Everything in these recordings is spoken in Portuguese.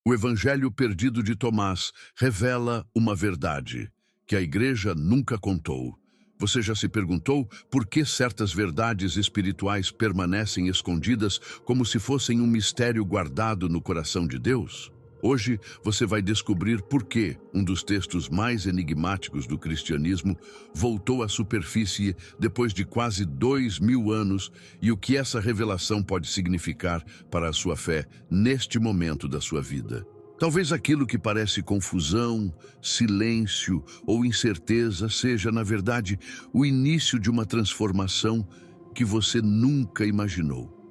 O Evangelho Perdido de Tomás revela uma verdade que a Igreja nunca contou. Você já se perguntou por que certas verdades espirituais permanecem escondidas como se fossem um mistério guardado no coração de Deus? Hoje você vai descobrir por que um dos textos mais enigmáticos do cristianismo voltou à superfície depois de quase 2000 anos e o que essa revelação pode significar para a sua fé neste momento da sua vida. Talvez aquilo que parece confusão, silêncio ou incerteza seja, na verdade, o início de uma transformação que você nunca imaginou.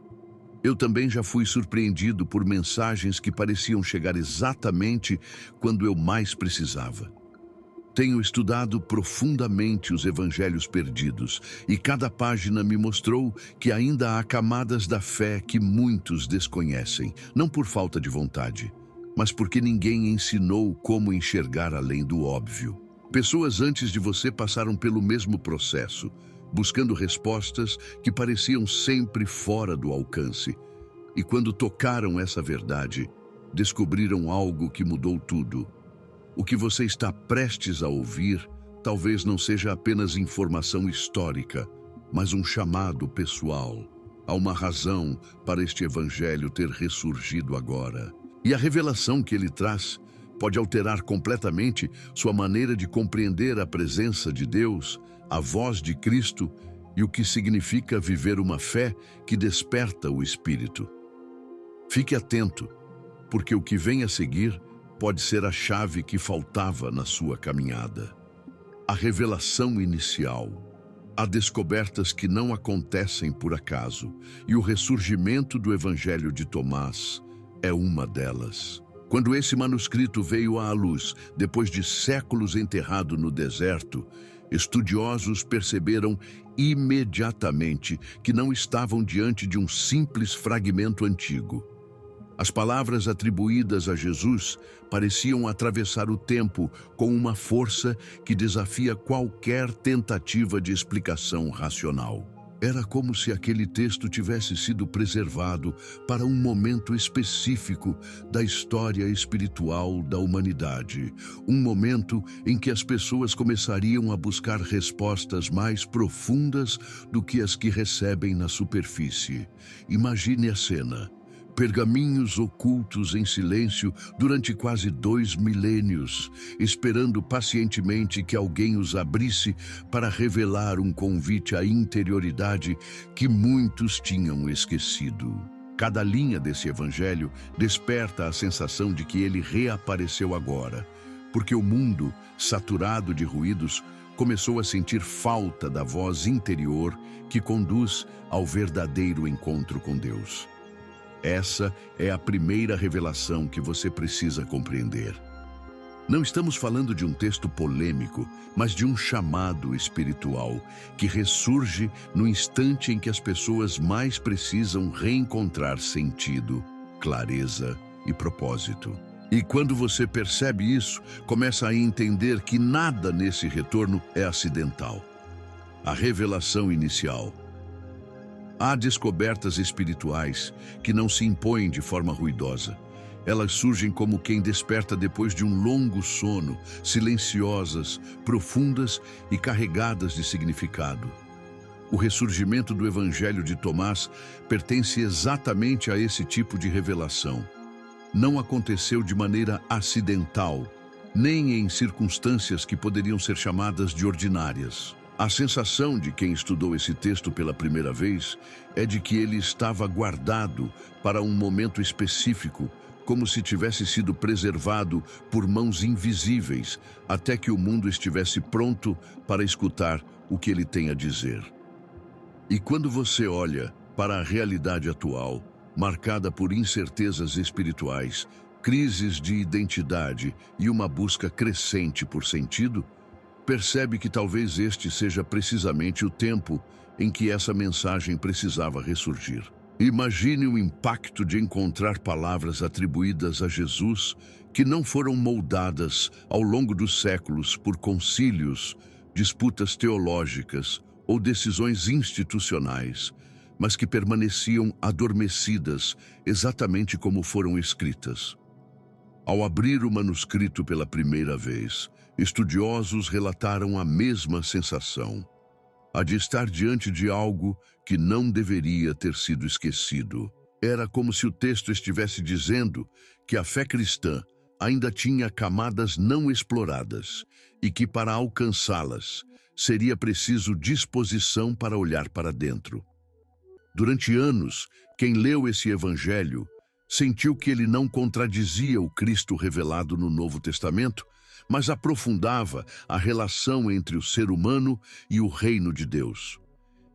Eu também já fui surpreendido por mensagens que pareciam chegar exatamente quando eu mais precisava. Tenho estudado profundamente os evangelhos perdidos e cada página me mostrou que ainda há camadas da fé que muitos desconhecem, não por falta de vontade, mas porque ninguém ensinou como enxergar além do óbvio. Pessoas antes de você passaram pelo mesmo processo, buscando respostas que pareciam sempre fora do alcance. E quando tocaram essa verdade, descobriram algo que mudou tudo. O que você está prestes a ouvir talvez não seja apenas informação histórica, mas um chamado pessoal. Há uma razão para este evangelho ter ressurgido agora. E a revelação que ele traz pode alterar completamente sua maneira de compreender a presença de Deus, a voz de Cristo e o que significa viver uma fé que desperta o espírito. Fique atento, porque o que vem a seguir pode ser a chave que faltava na sua caminhada. A revelação inicial. Há descobertas que não acontecem por acaso, e o ressurgimento do Evangelho de Tomás é uma delas. Quando esse manuscrito veio à luz, depois de séculos enterrado no deserto, estudiosos perceberam imediatamente que não estavam diante de um simples fragmento antigo. As palavras atribuídas a Jesus pareciam atravessar o tempo com uma força que desafia qualquer tentativa de explicação racional. Era como se aquele texto tivesse sido preservado para um momento específico da história espiritual da humanidade. Um momento em que as pessoas começariam a buscar respostas mais profundas do que as que recebem na superfície. Imagine a cena. Pergaminhos ocultos em silêncio durante quase 2 milênios, esperando pacientemente que alguém os abrisse para revelar um convite à interioridade que muitos tinham esquecido. Cada linha desse evangelho desperta a sensação de que ele reapareceu agora, porque o mundo, saturado de ruídos, começou a sentir falta da voz interior que conduz ao verdadeiro encontro com Deus. Essa é a primeira revelação que você precisa compreender. Não estamos falando de um texto polêmico, mas de um chamado espiritual que ressurge no instante em que as pessoas mais precisam reencontrar sentido, clareza e propósito. E quando você percebe isso, começa a entender que nada nesse retorno é acidental. A revelação inicial. Há descobertas espirituais que não se impõem de forma ruidosa. Elas surgem como quem desperta depois de um longo sono, silenciosas, profundas e carregadas de significado. O ressurgimento do Evangelho de Tomás pertence exatamente a esse tipo de revelação. Não aconteceu de maneira acidental, nem em circunstâncias que poderiam ser chamadas de ordinárias. A sensação de quem estudou esse texto pela primeira vez é de que ele estava guardado para um momento específico, como se tivesse sido preservado por mãos invisíveis, até que o mundo estivesse pronto para escutar o que ele tem a dizer. E quando você olha para a realidade atual, marcada por incertezas espirituais, crises de identidade e uma busca crescente por sentido, percebe que talvez este seja precisamente o tempo em que essa mensagem precisava ressurgir. Imagine o impacto de encontrar palavras atribuídas a Jesus que não foram moldadas ao longo dos séculos por concílios, disputas teológicas ou decisões institucionais, mas que permaneciam adormecidas exatamente como foram escritas. Ao abrir o manuscrito pela primeira vez, estudiosos relataram a mesma sensação, a de estar diante de algo que não deveria ter sido esquecido. Era como se o texto estivesse dizendo que a fé cristã ainda tinha camadas não exploradas e que, para alcançá-las, seria preciso disposição para olhar para dentro. Durante anos, quem leu esse evangelho sentiu que ele não contradizia o Cristo revelado no Novo Testamento, mas aprofundava a relação entre o ser humano e o reino de Deus.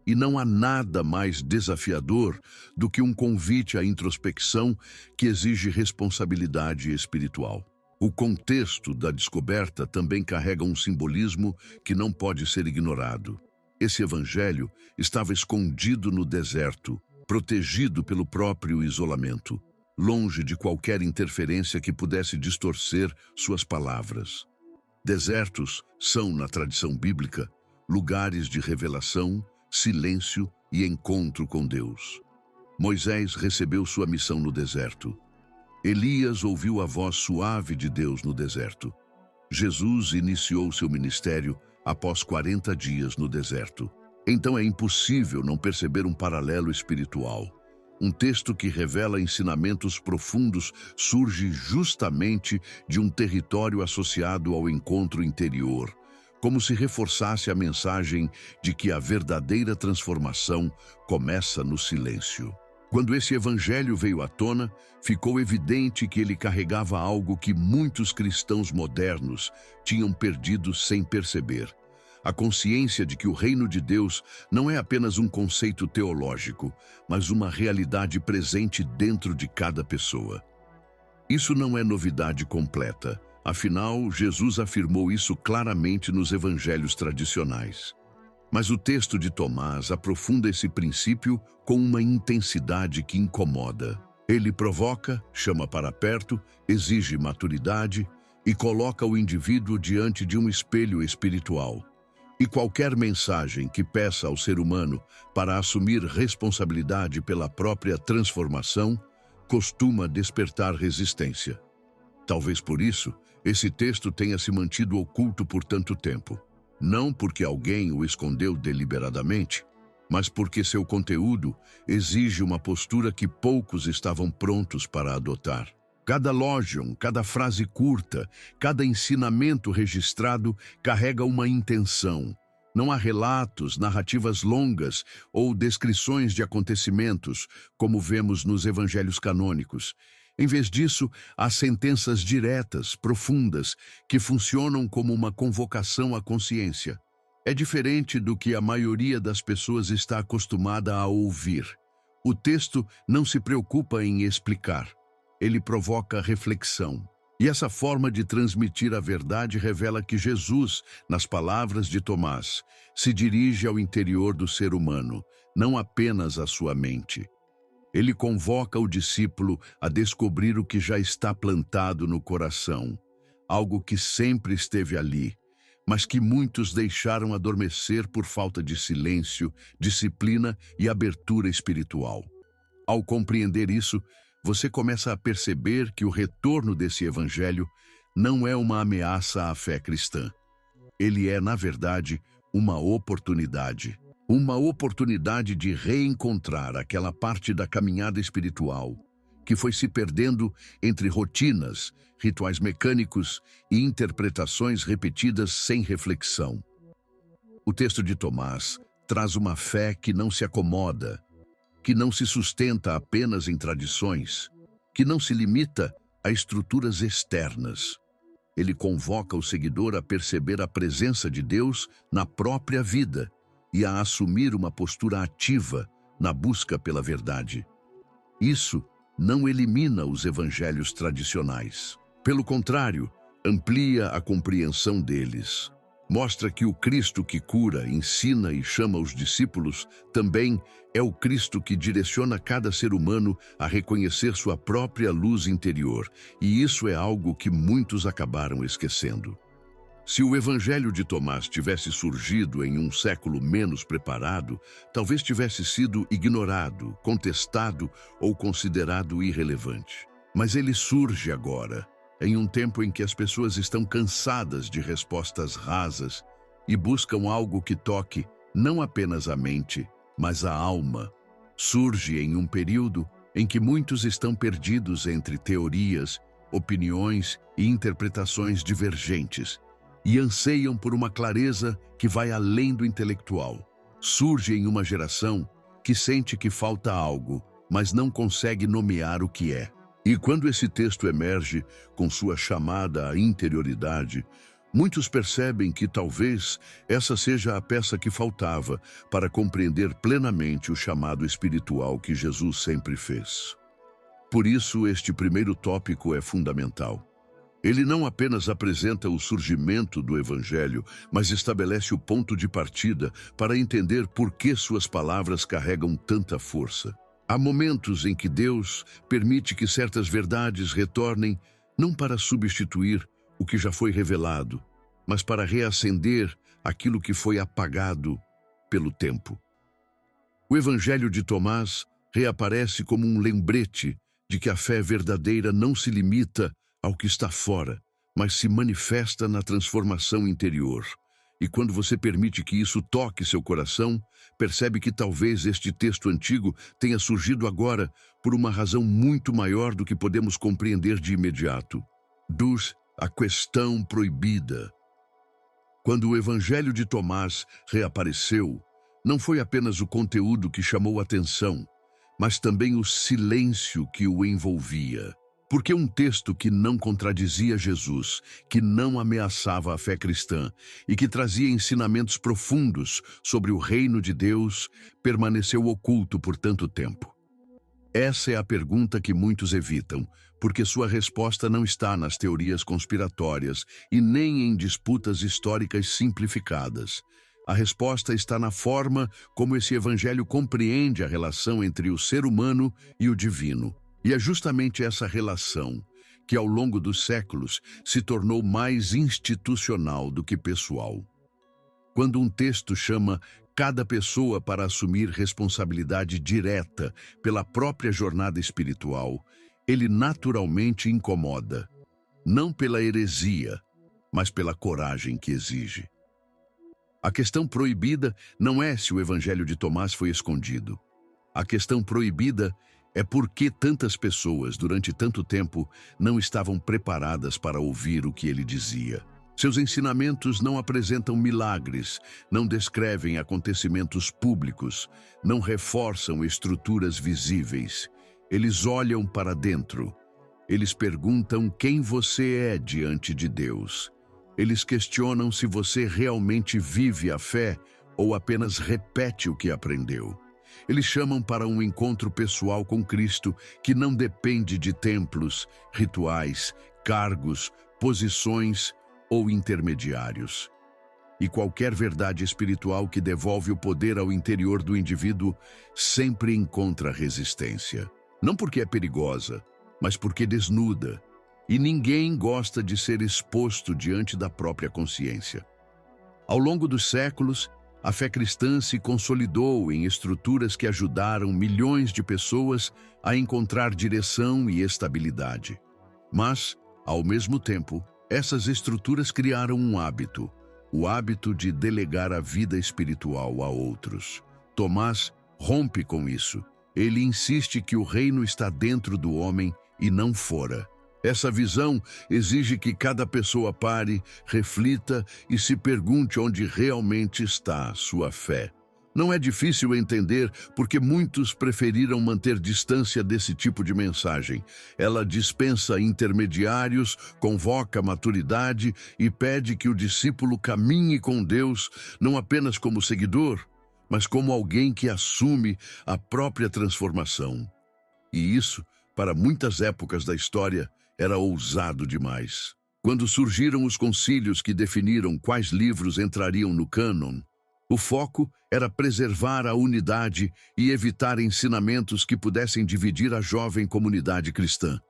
E não há nada mais desafiador do que um convite à introspecção que exige responsabilidade espiritual. O contexto da descoberta também carrega um simbolismo que não pode ser ignorado. Esse evangelho estava escondido no deserto, protegido pelo próprio isolamento, longe de qualquer interferência que pudesse distorcer suas palavras. Desertos são, na tradição bíblica, lugares de revelação, silêncio e encontro com Deus. Moisés recebeu sua missão no deserto. Elias ouviu a voz suave de Deus no deserto. Jesus iniciou seu ministério após 40 dias no deserto. Então é impossível não perceber um paralelo espiritual. Um texto que revela ensinamentos profundos surge justamente de um território associado ao encontro interior, como se reforçasse a mensagem de que a verdadeira transformação começa no silêncio. Quando esse evangelho veio à tona, ficou evidente que ele carregava algo que muitos cristãos modernos tinham perdido sem perceber: a consciência de que o reino de Deus não é apenas um conceito teológico, mas uma realidade presente dentro de cada pessoa. Isso não é novidade completa. Afinal, Jesus afirmou isso claramente nos evangelhos tradicionais. Mas o texto de Tomás aprofunda esse princípio com uma intensidade que incomoda. Ele provoca, chama para perto, exige maturidade e coloca o indivíduo diante de um espelho espiritual. E qualquer mensagem que peça ao ser humano para assumir responsabilidade pela própria transformação costuma despertar resistência. Talvez por isso, esse texto tenha se mantido oculto por tanto tempo. Não porque alguém o escondeu deliberadamente, mas porque seu conteúdo exige uma postura que poucos estavam prontos para adotar. Cada logion, cada frase curta, cada ensinamento registrado carrega uma intenção. Não há relatos, narrativas longas ou descrições de acontecimentos, como vemos nos evangelhos canônicos. Em vez disso, há sentenças diretas, profundas, que funcionam como uma convocação à consciência. É diferente do que a maioria das pessoas está acostumada a ouvir. O texto não se preocupa em explicar. Ele provoca reflexão. E essa forma de transmitir a verdade revela que Jesus, nas palavras de Tomás, se dirige ao interior do ser humano, não apenas à sua mente. Ele convoca o discípulo a descobrir o que já está plantado no coração, algo que sempre esteve ali, mas que muitos deixaram adormecer por falta de silêncio, disciplina e abertura espiritual. Ao compreender isso, você começa a perceber que o retorno desse evangelho não é uma ameaça à fé cristã. Ele é, na verdade, uma oportunidade. Uma oportunidade de reencontrar aquela parte da caminhada espiritual que foi se perdendo entre rotinas, rituais mecânicos e interpretações repetidas sem reflexão. O texto de Tomás traz uma fé que não se acomoda, que não se sustenta apenas em tradições, que não se limita a estruturas externas. Ele convoca o seguidor a perceber a presença de Deus na própria vida e a assumir uma postura ativa na busca pela verdade. Isso não elimina os evangelhos tradicionais. Pelo contrário, amplia a compreensão deles. Mostra que o Cristo que cura, ensina e chama os discípulos também é o Cristo que direciona cada ser humano a reconhecer sua própria luz interior, e isso é algo que muitos acabaram esquecendo. Se o Evangelho de Tomás tivesse surgido em um século menos preparado, talvez tivesse sido ignorado, contestado ou considerado irrelevante. Mas ele surge agora, Em um tempo em que as pessoas estão cansadas de respostas rasas e buscam algo que toque não apenas a mente, mas a alma, surge em um período em que muitos estão perdidos entre teorias, opiniões e interpretações divergentes e anseiam por uma clareza que vai além do intelectual. Surge em uma geração que sente que falta algo, mas não consegue nomear o que é. E quando esse texto emerge com sua chamada à interioridade, muitos percebem que talvez essa seja a peça que faltava para compreender plenamente o chamado espiritual que Jesus sempre fez. Por isso, este primeiro tópico é fundamental. Ele não apenas apresenta o surgimento do Evangelho, mas estabelece o ponto de partida para entender por que suas palavras carregam tanta força. Há momentos em que Deus permite que certas verdades retornem não para substituir o que já foi revelado, mas para reacender aquilo que foi apagado pelo tempo. O Evangelho de Tomás reaparece como um lembrete de que a fé verdadeira não se limita ao que está fora, mas se manifesta na transformação interior. E quando você permite que isso toque seu coração, percebe que talvez este texto antigo tenha surgido agora por uma razão muito maior do que podemos compreender de imediato. A questão proibida. Quando o Evangelho de Tomás reapareceu, não foi apenas o conteúdo que chamou atenção, mas também o silêncio que o envolvia. Porque um texto que não contradizia Jesus, que não ameaçava a fé cristã e que trazia ensinamentos profundos sobre o reino de Deus, permaneceu oculto por tanto tempo? Essa é a pergunta que muitos evitam, porque sua resposta não está nas teorias conspiratórias e nem em disputas históricas simplificadas. A resposta está na forma como esse evangelho compreende a relação entre o ser humano e o divino. E é justamente essa relação que, ao longo dos séculos, se tornou mais institucional do que pessoal. Quando um texto chama cada pessoa para assumir responsabilidade direta pela própria jornada espiritual, ele naturalmente incomoda, não pela heresia, mas pela coragem que exige. A questão proibida não é se o Evangelho de Tomás foi escondido. A questão proibida é por que tantas pessoas, durante tanto tempo, não estavam preparadas para ouvir o que ele dizia. Seus ensinamentos não apresentam milagres, não descrevem acontecimentos públicos, não reforçam estruturas visíveis. Eles olham para dentro. Eles perguntam quem você é diante de Deus. Eles questionam se você realmente vive a fé ou apenas repete o que aprendeu. Eles chamam para um encontro pessoal com Cristo que não depende de templos, rituais, cargos, posições ou intermediários. E qualquer verdade espiritual que devolve o poder ao interior do indivíduo sempre encontra resistência. Não porque é perigosa, mas porque desnuda. E ninguém gosta de ser exposto diante da própria consciência. Ao longo dos séculos, a fé cristã se consolidou em estruturas que ajudaram milhões de pessoas a encontrar direção e estabilidade. Mas, ao mesmo tempo, essas estruturas criaram um hábito, o hábito de delegar a vida espiritual a outros. Tomás rompe com isso. Ele insiste que o reino está dentro do homem e não fora. Essa visão exige que cada pessoa pare, reflita e se pergunte onde realmente está sua fé. Não é difícil entender porque muitos preferiram manter distância desse tipo de mensagem. Ela dispensa intermediários, convoca maturidade e pede que o discípulo caminhe com Deus, não apenas como seguidor, mas como alguém que assume a própria transformação. E isso, para muitas épocas da história, era ousado demais. Quando surgiram os concílios que definiram quais livros entrariam no cânon, o foco era preservar a unidade e evitar ensinamentos que pudessem dividir a jovem comunidade cristã.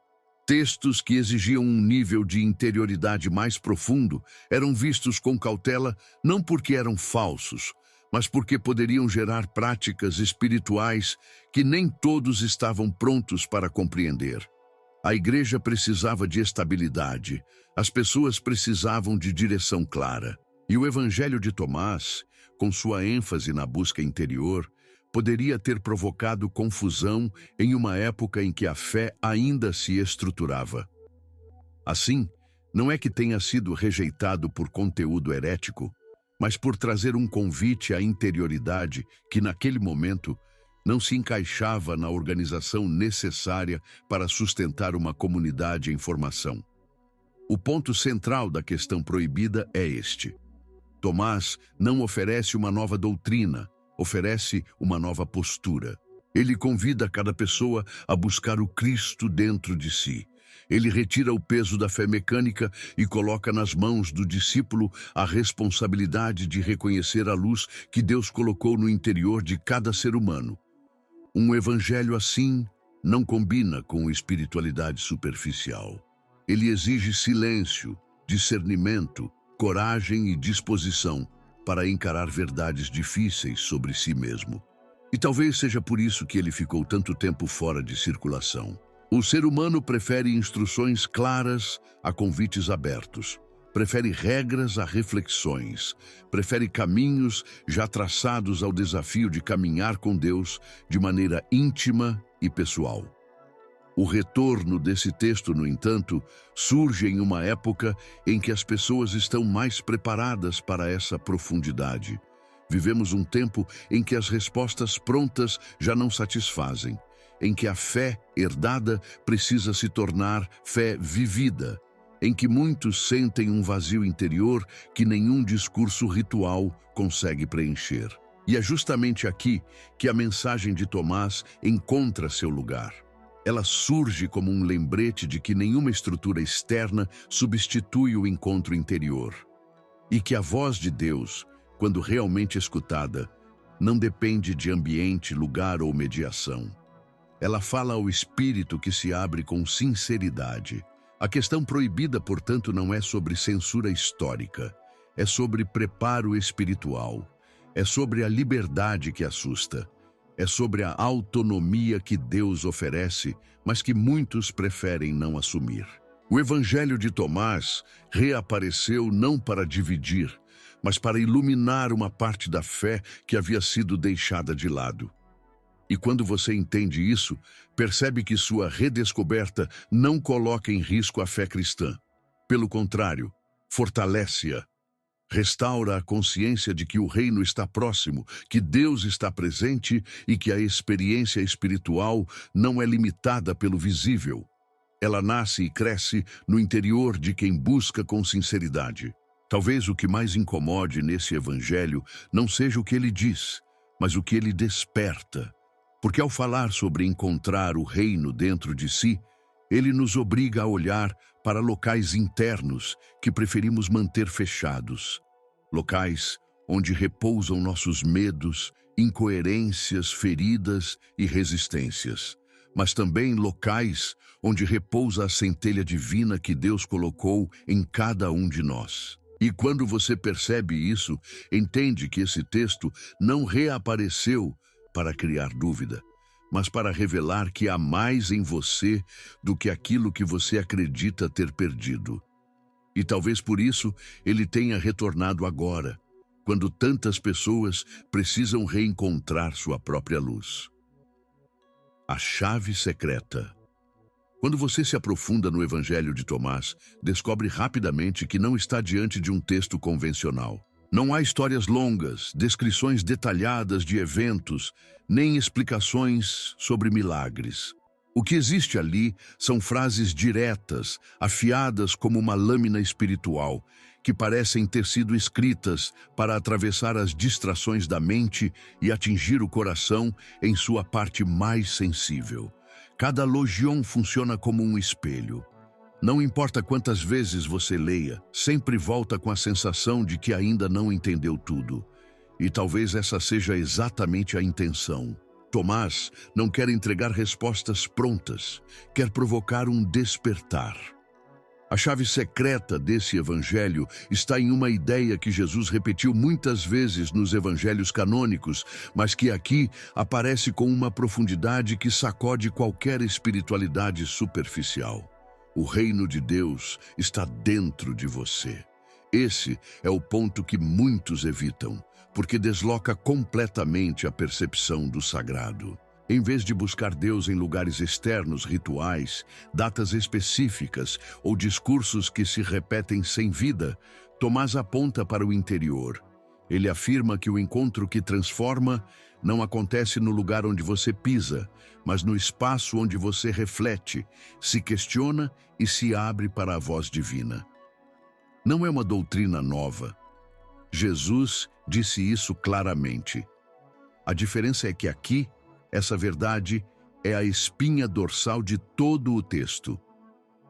Textos que exigiam um nível de interioridade mais profundo eram vistos com cautela não porque eram falsos, mas porque poderiam gerar práticas espirituais que nem todos estavam prontos para compreender. A igreja precisava de estabilidade, as pessoas precisavam de direção clara. E o Evangelho de Tomás, com sua ênfase na busca interior, poderia ter provocado confusão em uma época em que a fé ainda se estruturava. Assim, não é que tenha sido rejeitado por conteúdo herético, mas por trazer um convite à interioridade que, naquele momento, não se encaixava na organização necessária para sustentar uma comunidade em formação. O ponto central da questão proibida é este. Tomás não oferece uma nova doutrina, oferece uma nova postura. Ele convida cada pessoa a buscar o Cristo dentro de si. Ele retira o peso da fé mecânica e coloca nas mãos do discípulo a responsabilidade de reconhecer a luz que Deus colocou no interior de cada ser humano. Um evangelho assim não combina com espiritualidade superficial. Ele exige silêncio, discernimento, coragem e disposição para encarar verdades difíceis sobre si mesmo. E talvez seja por isso que ele ficou tanto tempo fora de circulação. O ser humano prefere instruções claras a convites abertos. Prefere regras a reflexões. Prefere caminhos já traçados ao desafio de caminhar com Deus de maneira íntima e pessoal. O retorno desse texto, no entanto, surge em uma época em que as pessoas estão mais preparadas para essa profundidade. Vivemos um tempo em que as respostas prontas já não satisfazem, em que a fé herdada precisa se tornar fé vivida, em que muitos sentem um vazio interior que nenhum discurso ritual consegue preencher. E é justamente aqui que a mensagem de Tomás encontra seu lugar. Ela surge como um lembrete de que nenhuma estrutura externa substitui o encontro interior. E que a voz de Deus, quando realmente escutada, não depende de ambiente, lugar ou mediação. Ela fala ao espírito que se abre com sinceridade. A questão proibida, portanto, não é sobre censura histórica, é sobre preparo espiritual, é sobre a liberdade que assusta. É sobre a autonomia que Deus oferece, mas que muitos preferem não assumir. O Evangelho de Tomás reapareceu não para dividir, mas para iluminar uma parte da fé que havia sido deixada de lado. E quando você entende isso, percebe que sua redescoberta não coloca em risco a fé cristã. Pelo contrário, fortalece-a. Restaura a consciência de que o reino está próximo, que Deus está presente e que a experiência espiritual não é limitada pelo visível. Ela nasce e cresce no interior de quem busca com sinceridade. Talvez o que mais incomode nesse evangelho não seja o que ele diz, mas o que ele desperta. Porque ao falar sobre encontrar o reino dentro de si, ele nos obriga a olhar para locais internos que preferimos manter fechados. Locais onde repousam nossos medos, incoerências, feridas e resistências. Mas também locais onde repousa a centelha divina que Deus colocou em cada um de nós. E quando você percebe isso, entende que esse texto não reapareceu para criar dúvida, mas para revelar que há mais em você do que aquilo que você acredita ter perdido. E talvez por isso ele tenha retornado agora, quando tantas pessoas precisam reencontrar sua própria luz. A chave secreta. Quando você se aprofunda no Evangelho de Tomás, descobre rapidamente que não está diante de um texto convencional. Não há histórias longas, descrições detalhadas de eventos, nem explicações sobre milagres. O que existe ali são frases diretas, afiadas como uma lâmina espiritual, que parecem ter sido escritas para atravessar as distrações da mente e atingir o coração em sua parte mais sensível. Cada logion funciona como um espelho. Não importa quantas vezes você leia, sempre volta com a sensação de que ainda não entendeu tudo. E talvez essa seja exatamente a intenção. Tomás não quer entregar respostas prontas, quer provocar um despertar. A chave secreta desse evangelho está em uma ideia que Jesus repetiu muitas vezes nos evangelhos canônicos, mas que aqui aparece com uma profundidade que sacode qualquer espiritualidade superficial. O reino de Deus está dentro de você. Esse é o ponto que muitos evitam, porque desloca completamente a percepção do sagrado. Em vez de buscar Deus em lugares externos, rituais, datas específicas ou discursos que se repetem sem vida, Tomás aponta para o interior. Ele afirma que o encontro que transforma não acontece no lugar onde você pisa, mas no espaço onde você reflete, se questiona e se abre para a voz divina. Não é uma doutrina nova. Jesus disse isso claramente. A diferença é que aqui, essa verdade é a espinha dorsal de todo o texto.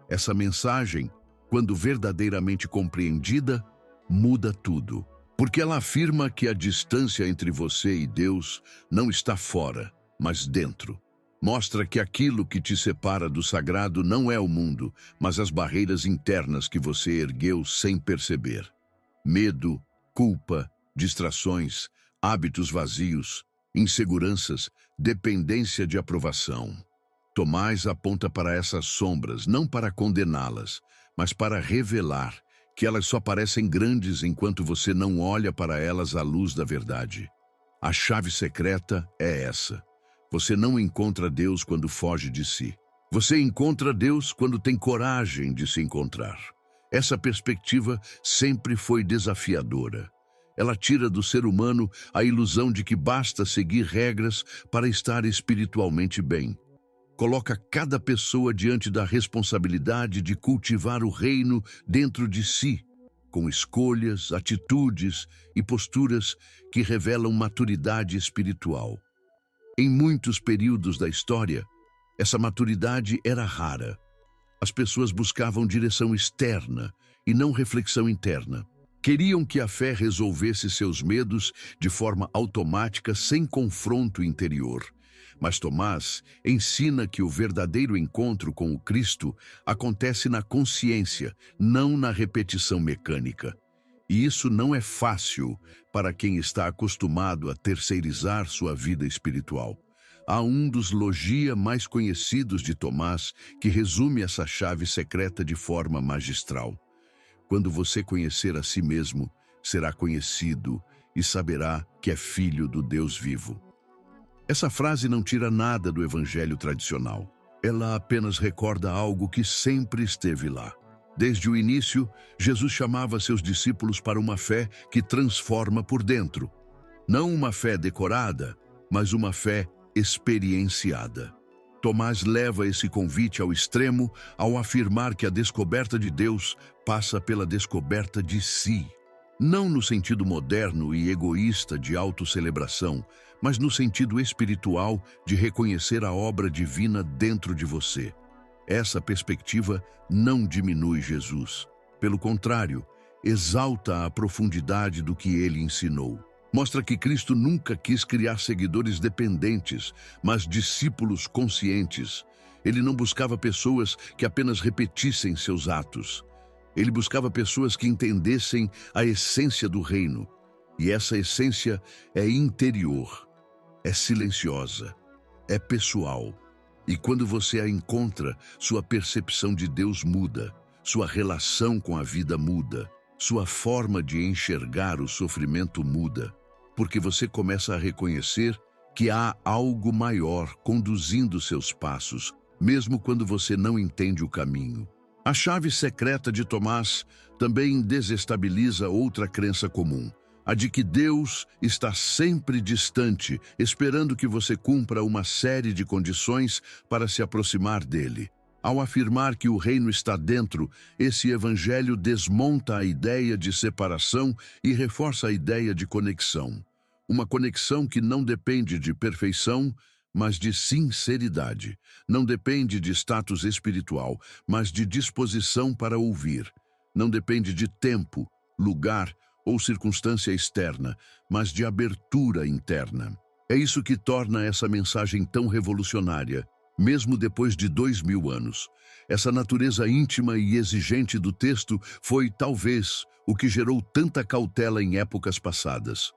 Essa mensagem, quando verdadeiramente compreendida, muda tudo. Porque ela afirma que a distância entre você e Deus não está fora, mas dentro. Mostra que aquilo que te separa do sagrado não é o mundo, mas as barreiras internas que você ergueu sem perceber. Medo, culpa, distrações, hábitos vazios, inseguranças, dependência de aprovação. Tomás aponta para essas sombras, não para condená-las, mas para revelar que elas só parecem grandes enquanto você não olha para elas à luz da verdade. A chave secreta é essa. Você não encontra Deus quando foge de si. Você encontra Deus quando tem coragem de se encontrar. Essa perspectiva sempre foi desafiadora. Ela tira do ser humano a ilusão de que basta seguir regras para estar espiritualmente bem. Coloca cada pessoa diante da responsabilidade de cultivar o reino dentro de si, com escolhas, atitudes e posturas que revelam maturidade espiritual. Em muitos períodos da história, essa maturidade era rara. As pessoas buscavam direção externa e não reflexão interna. Queriam que a fé resolvesse seus medos de forma automática, sem confronto interior. Mas Tomás ensina que o verdadeiro encontro com o Cristo acontece na consciência, não na repetição mecânica. E isso não é fácil para quem está acostumado a terceirizar sua vida espiritual. Há um dos logia mais conhecidos de Tomás que resume essa chave secreta de forma magistral. Quando você conhecer a si mesmo, será conhecido e saberá que é filho do Deus vivo. Essa frase não tira nada do evangelho tradicional. Ela apenas recorda algo que sempre esteve lá. Desde o início, Jesus chamava seus discípulos para uma fé que transforma por dentro. Não uma fé decorada, mas uma fé experienciada. Tomás leva esse convite ao extremo ao afirmar que a descoberta de Deus passa pela descoberta de si. Não no sentido moderno e egoísta de autocelebração, mas no sentido espiritual de reconhecer a obra divina dentro de você. Essa perspectiva não diminui Jesus. Pelo contrário, exalta a profundidade do que ele ensinou. Mostra que Cristo nunca quis criar seguidores dependentes, mas discípulos conscientes. Ele não buscava pessoas que apenas repetissem seus atos. Ele buscava pessoas que entendessem a essência do reino. E essa essência é interior, é silenciosa, é pessoal. E quando você a encontra, sua percepção de Deus muda, sua relação com a vida muda, sua forma de enxergar o sofrimento muda, porque você começa a reconhecer que há algo maior conduzindo seus passos, mesmo quando você não entende o caminho. A chave secreta de Tomás também desestabiliza outra crença comum, a de que Deus está sempre distante, esperando que você cumpra uma série de condições para se aproximar dele. Ao afirmar que o reino está dentro, esse evangelho desmonta a ideia de separação e reforça a ideia de conexão. Uma conexão que não depende de perfeição, mas de sinceridade. Não depende de status espiritual, mas de disposição para ouvir. Não depende de tempo, lugar ou circunstância externa, mas de abertura interna. É isso que torna essa mensagem tão revolucionária, mesmo depois de 2000 anos. Essa natureza íntima e exigente do texto foi, talvez, o que gerou tanta cautela em épocas passadas.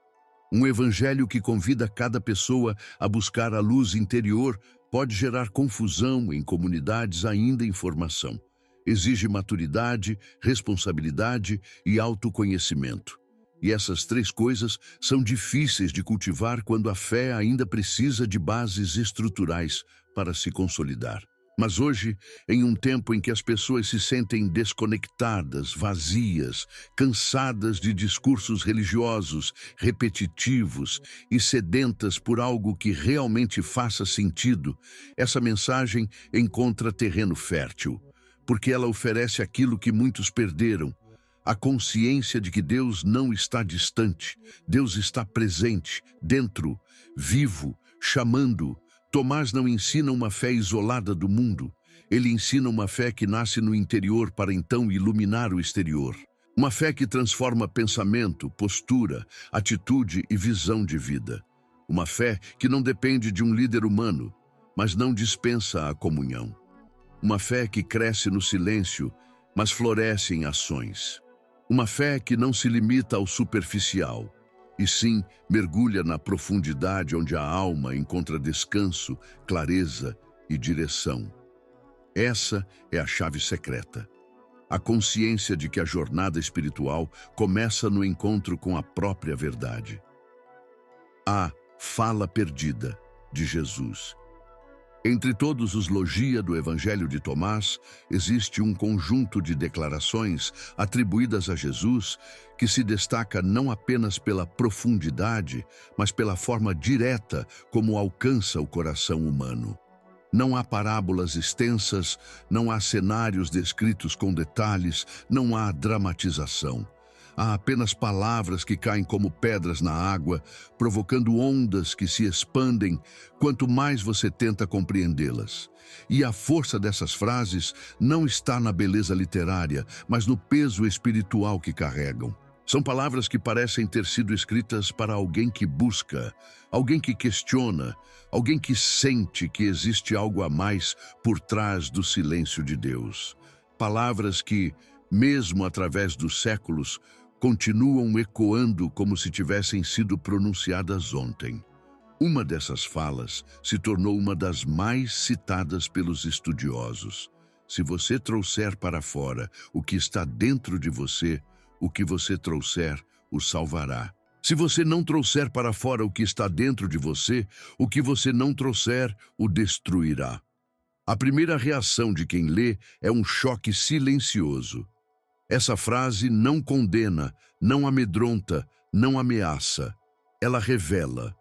Um evangelho que convida cada pessoa a buscar a luz interior pode gerar confusão em comunidades ainda em formação. Exige maturidade, responsabilidade e autoconhecimento. E essas três coisas são difíceis de cultivar quando a fé ainda precisa de bases estruturais para se consolidar. Mas hoje, em um tempo em que as pessoas se sentem desconectadas, vazias, cansadas de discursos religiosos, repetitivos e sedentas por algo que realmente faça sentido, essa mensagem encontra terreno fértil, porque ela oferece aquilo que muitos perderam: a consciência de que Deus não está distante, Deus está presente, dentro, vivo, chamando. Tomás não ensina uma fé isolada do mundo. Ele ensina uma fé que nasce no interior para então iluminar o exterior. Uma fé que transforma pensamento, postura, atitude e visão de vida. Uma fé que não depende de um líder humano, mas não dispensa a comunhão. Uma fé que cresce no silêncio, mas floresce em ações. Uma fé que não se limita ao superficial, e sim mergulha na profundidade onde a alma encontra descanso, clareza e direção. Essa é a chave secreta. A consciência de que a jornada espiritual começa no encontro com a própria verdade. A fala perdida de Jesus. Entre todos os logia do Evangelho de Tomás, existe um conjunto de declarações atribuídas a Jesus que se destaca não apenas pela profundidade, mas pela forma direta como alcança o coração humano. Não há parábolas extensas, não há cenários descritos com detalhes, não há dramatização. Há apenas palavras que caem como pedras na água, provocando ondas que se expandem quanto mais você tenta compreendê-las. E a força dessas frases não está na beleza literária, mas no peso espiritual que carregam. São palavras que parecem ter sido escritas para alguém que busca, alguém que questiona, alguém que sente que existe algo a mais por trás do silêncio de Deus. Palavras que, mesmo através dos séculos, continuam ecoando como se tivessem sido pronunciadas ontem. Uma dessas falas se tornou uma das mais citadas pelos estudiosos. Se você trouxer para fora o que está dentro de você, o que você trouxer o salvará. Se você não trouxer para fora o que está dentro de você, o que você não trouxer o destruirá. A primeira reação de quem lê é um choque silencioso. Essa frase não condena, não amedronta, não ameaça. Ela revela.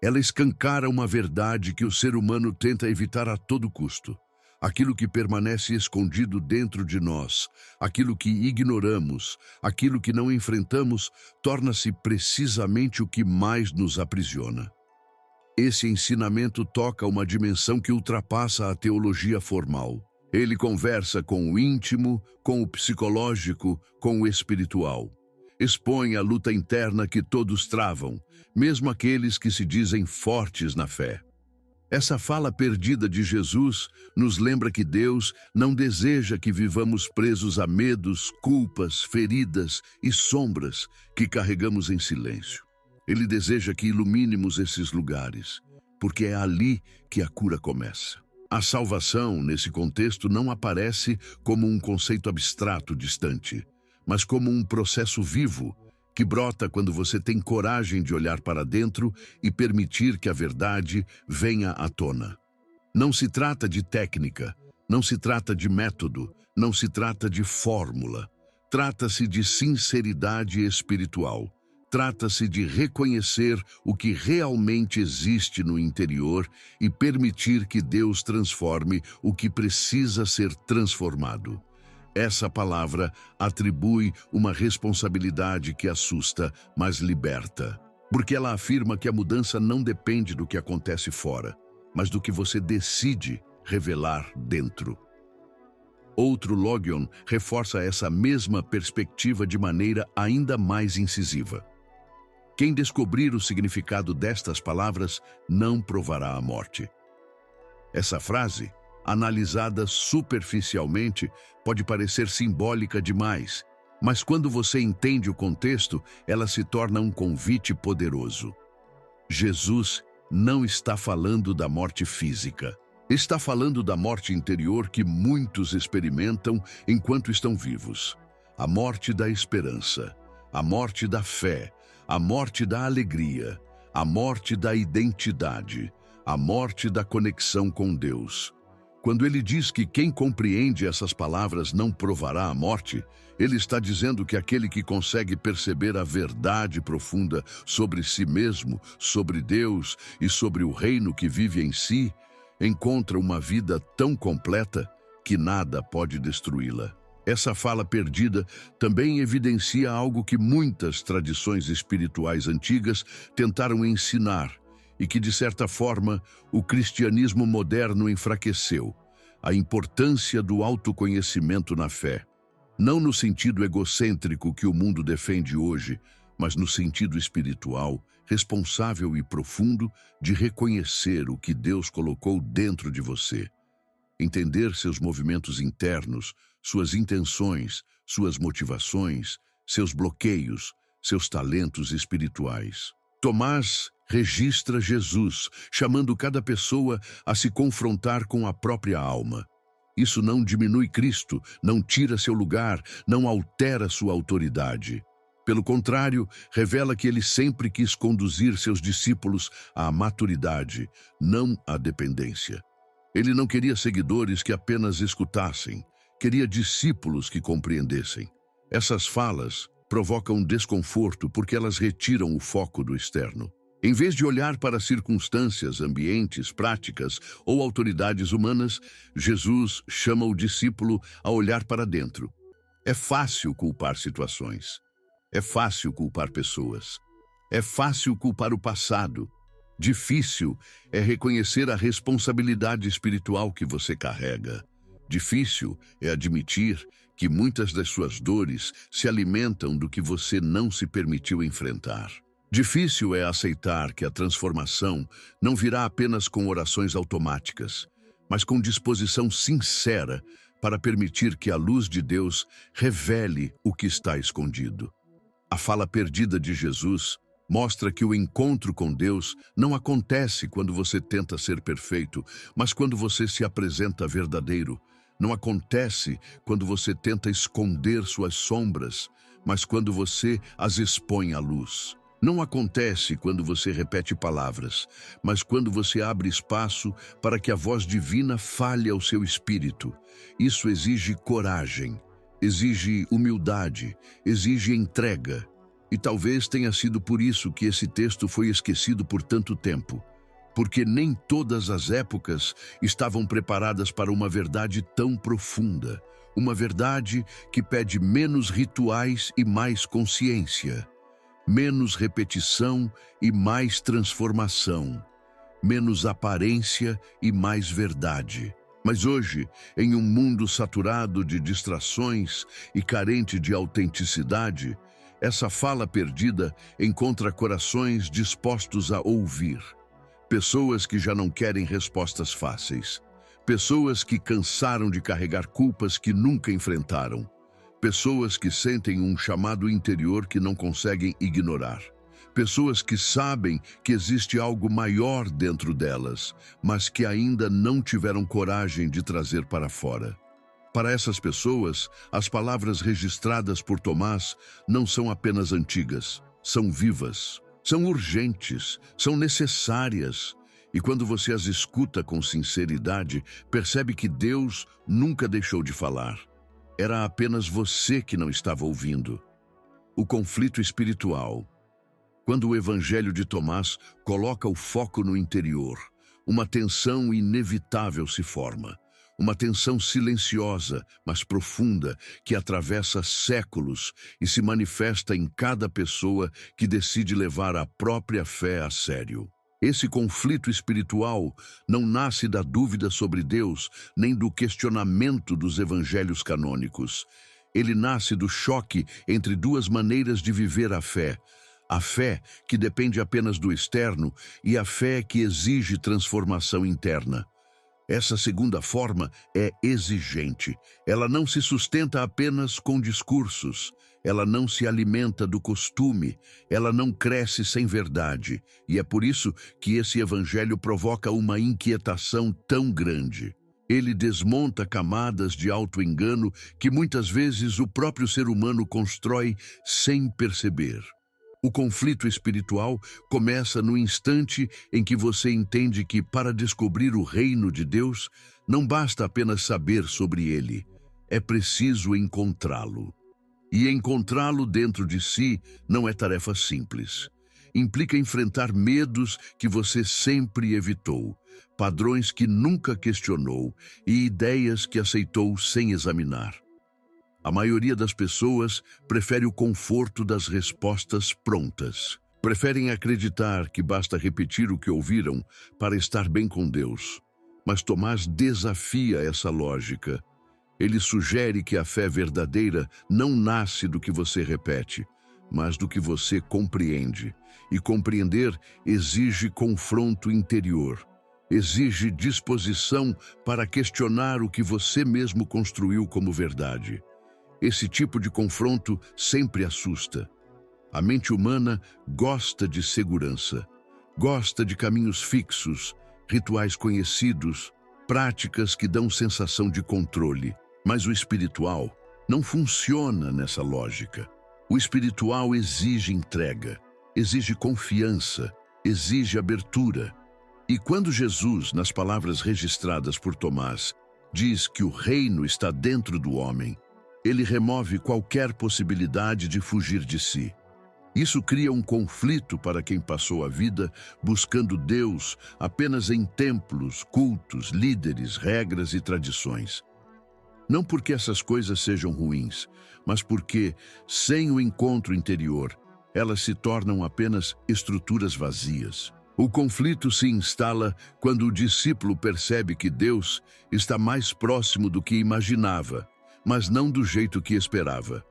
Ela escancara uma verdade que o ser humano tenta evitar a todo custo. Aquilo que permanece escondido dentro de nós, aquilo que ignoramos, aquilo que não enfrentamos, torna-se precisamente o que mais nos aprisiona. Esse ensinamento toca uma dimensão que ultrapassa a teologia formal. Ele conversa com o íntimo, com o psicológico, com o espiritual. Expõe a luta interna que todos travam, mesmo aqueles que se dizem fortes na fé. Essa fala perdida de Jesus nos lembra que Deus não deseja que vivamos presos a medos, culpas, feridas e sombras que carregamos em silêncio. Ele deseja que iluminemos esses lugares, porque é ali que a cura começa. A salvação, nesse contexto, não aparece como um conceito abstrato distante, mas como um processo vivo que brota quando você tem coragem de olhar para dentro e permitir que a verdade venha à tona. Não se trata de técnica, não se trata de método, não se trata de fórmula. Trata-se de sinceridade espiritual. Trata-se de reconhecer o que realmente existe no interior e permitir que Deus transforme o que precisa ser transformado. Essa palavra atribui uma responsabilidade que assusta, mas liberta, porque ela afirma que a mudança não depende do que acontece fora, mas do que você decide revelar dentro. Outro logion reforça essa mesma perspectiva de maneira ainda mais incisiva. Quem descobrir o significado destas palavras não provará a morte. Essa frase, analisada superficialmente, pode parecer simbólica demais, mas quando você entende o contexto, ela se torna um convite poderoso. Jesus não está falando da morte física. Está falando da morte interior que muitos experimentam enquanto estão vivos. A morte da esperança, a morte da fé, a morte da alegria, a morte da identidade, a morte da conexão com Deus. Quando ele diz que quem compreende essas palavras não provará a morte, ele está dizendo que aquele que consegue perceber a verdade profunda sobre si mesmo, sobre Deus e sobre o reino que vive em si, encontra uma vida tão completa que nada pode destruí-la. Essa fala perdida também evidencia algo que muitas tradições espirituais antigas tentaram ensinar e que, de certa forma, o cristianismo moderno enfraqueceu: a importância do autoconhecimento na fé. Não no sentido egocêntrico que o mundo defende hoje, mas no sentido espiritual, responsável e profundo de reconhecer o que Deus colocou dentro de você. Entender seus movimentos internos, suas intenções, suas motivações, seus bloqueios, seus talentos espirituais. Tomás registra Jesus, chamando cada pessoa a se confrontar com a própria alma. Isso não diminui Cristo, não tira seu lugar, não altera sua autoridade. Pelo contrário, revela que ele sempre quis conduzir seus discípulos à maturidade, não à dependência. Ele não queria seguidores que apenas escutassem, queria discípulos que compreendessem. Essas falas provocam desconforto porque elas retiram o foco do externo. Em vez de olhar para circunstâncias, ambientes, práticas ou autoridades humanas, Jesus chama o discípulo a olhar para dentro. É fácil culpar situações. É fácil culpar pessoas. É fácil culpar o passado. Difícil é reconhecer a responsabilidade espiritual que você carrega. Difícil é admitir que muitas das suas dores se alimentam do que você não se permitiu enfrentar. Difícil é aceitar que a transformação não virá apenas com orações automáticas, mas com disposição sincera para permitir que a luz de Deus revele o que está escondido. A fala perdida de Jesus mostra que o encontro com Deus não acontece quando você tenta ser perfeito, mas quando você se apresenta verdadeiro. Não acontece quando você tenta esconder suas sombras, mas quando você as expõe à luz. Não acontece quando você repete palavras, mas quando você abre espaço para que a voz divina fale ao seu espírito. Isso exige coragem, exige humildade, exige entrega. E talvez tenha sido por isso que esse texto foi esquecido por tanto tempo, porque nem todas as épocas estavam preparadas para uma verdade tão profunda, uma verdade que pede menos rituais e mais consciência. Menos repetição e mais transformação, menos aparência e mais verdade. Mas hoje, em um mundo saturado de distrações e carente de autenticidade, essa fala perdida encontra corações dispostos a ouvir. Pessoas que já não querem respostas fáceis. Pessoas que cansaram de carregar culpas que nunca enfrentaram. Pessoas que sentem um chamado interior que não conseguem ignorar. Pessoas que sabem que existe algo maior dentro delas, mas que ainda não tiveram coragem de trazer para fora. Para essas pessoas, as palavras registradas por Tomás não são apenas antigas, são vivas, são urgentes, são necessárias. E quando você as escuta com sinceridade, percebe que Deus nunca deixou de falar. Era apenas você que não estava ouvindo. O conflito espiritual. Quando o Evangelho de Tomás coloca o foco no interior, uma tensão inevitável se forma. Uma tensão silenciosa, mas profunda, que atravessa séculos e se manifesta em cada pessoa que decide levar a própria fé a sério. Esse conflito espiritual não nasce da dúvida sobre Deus, nem do questionamento dos evangelhos canônicos. Ele nasce do choque entre duas maneiras de viver a fé. A fé que depende apenas do externo e a fé que exige transformação interna. Essa segunda forma é exigente. Ela não se sustenta apenas com discursos. Ela não se alimenta do costume. Ela não cresce sem verdade. E é por isso que esse evangelho provoca uma inquietação tão grande. Ele desmonta camadas de auto-engano que muitas vezes o próprio ser humano constrói sem perceber. O conflito espiritual começa no instante em que você entende que, para descobrir o reino de Deus, não basta apenas saber sobre ele, é preciso encontrá-lo. E encontrá-lo dentro de si não é tarefa simples. Implica enfrentar medos que você sempre evitou, padrões que nunca questionou e ideias que aceitou sem examinar. A maioria das pessoas prefere o conforto das respostas prontas. Preferem acreditar que basta repetir o que ouviram para estar bem com Deus. Mas Tomás desafia essa lógica. Ele sugere que a fé verdadeira não nasce do que você repete, mas do que você compreende. E compreender exige confronto interior. Exige disposição para questionar o que você mesmo construiu como verdade. Esse tipo de confronto sempre assusta. A mente humana gosta de segurança, gosta de caminhos fixos, rituais conhecidos, práticas que dão sensação de controle. Mas o espiritual não funciona nessa lógica. O espiritual exige entrega, exige confiança, exige abertura. E quando Jesus, nas palavras registradas por Tomás, diz que o reino está dentro do homem, ele remove qualquer possibilidade de fugir de si. Isso cria um conflito para quem passou a vida buscando Deus apenas em templos, cultos, líderes, regras e tradições. Não porque essas coisas sejam ruins, mas porque, sem o encontro interior, elas se tornam apenas estruturas vazias. O conflito se instala quando o discípulo percebe que Deus está mais próximo do que imaginava, mas não do jeito que esperava.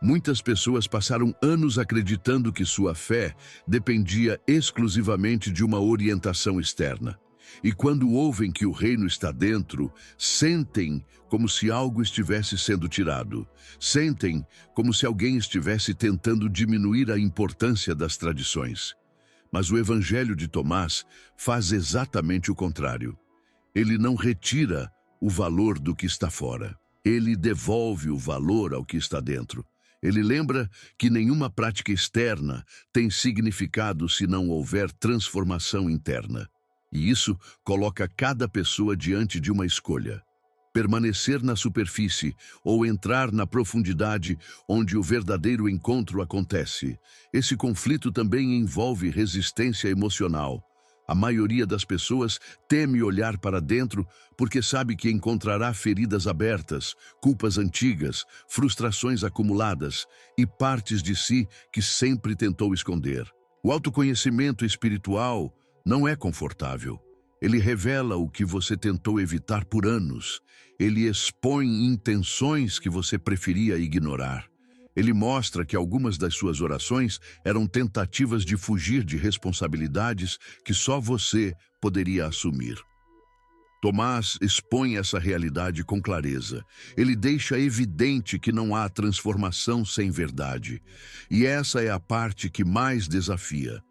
Muitas pessoas passaram anos acreditando que sua fé dependia exclusivamente de uma orientação externa. E quando ouvem que o reino está dentro, sentem como se algo estivesse sendo tirado. Sentem como se alguém estivesse tentando diminuir a importância das tradições. Mas o Evangelho de Tomás faz exatamente o contrário. Ele não retira o valor do que está fora. Ele devolve o valor ao que está dentro. Ele lembra que nenhuma prática externa tem significado se não houver transformação interna. E isso coloca cada pessoa diante de uma escolha: permanecer na superfície ou entrar na profundidade onde o verdadeiro encontro acontece. Esse conflito também envolve resistência emocional. A maioria das pessoas teme olhar para dentro porque sabe que encontrará feridas abertas, culpas antigas, frustrações acumuladas e partes de si que sempre tentou esconder. O autoconhecimento espiritual não é confortável. Ele revela o que você tentou evitar por anos. Ele expõe intenções que você preferia ignorar. Ele mostra que algumas das suas orações eram tentativas de fugir de responsabilidades que só você poderia assumir. Tomás expõe essa realidade com clareza. Ele deixa evidente que não há transformação sem verdade. E essa é a parte que mais desafia,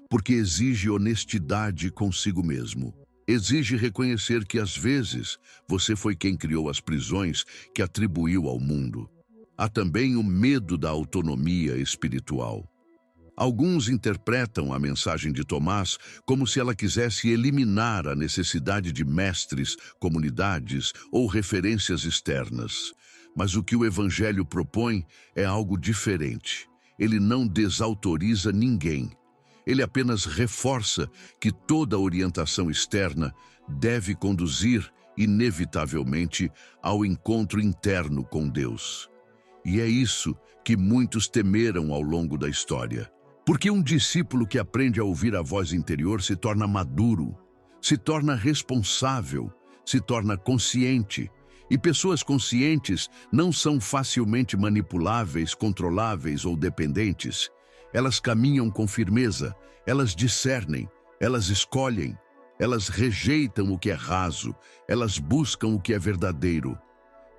porque exige honestidade consigo mesmo. Exige reconhecer que, às vezes, você foi quem criou as prisões que atribuiu ao mundo. Há também o medo da autonomia espiritual. Alguns interpretam a mensagem de Tomás como se ela quisesse eliminar a necessidade de mestres, comunidades ou referências externas. Mas o que o Evangelho propõe é algo diferente. Ele não desautoriza ninguém. Ele apenas reforça que toda orientação externa deve conduzir, inevitavelmente, ao encontro interno com Deus. E é isso que muitos temeram ao longo da história. Porque um discípulo que aprende a ouvir a voz interior se torna maduro, se torna responsável, se torna consciente. E pessoas conscientes não são facilmente manipuláveis, controláveis ou dependentes. Elas caminham com firmeza, elas discernem, elas escolhem, Elas rejeitam o que é raso, elas buscam o que é verdadeiro.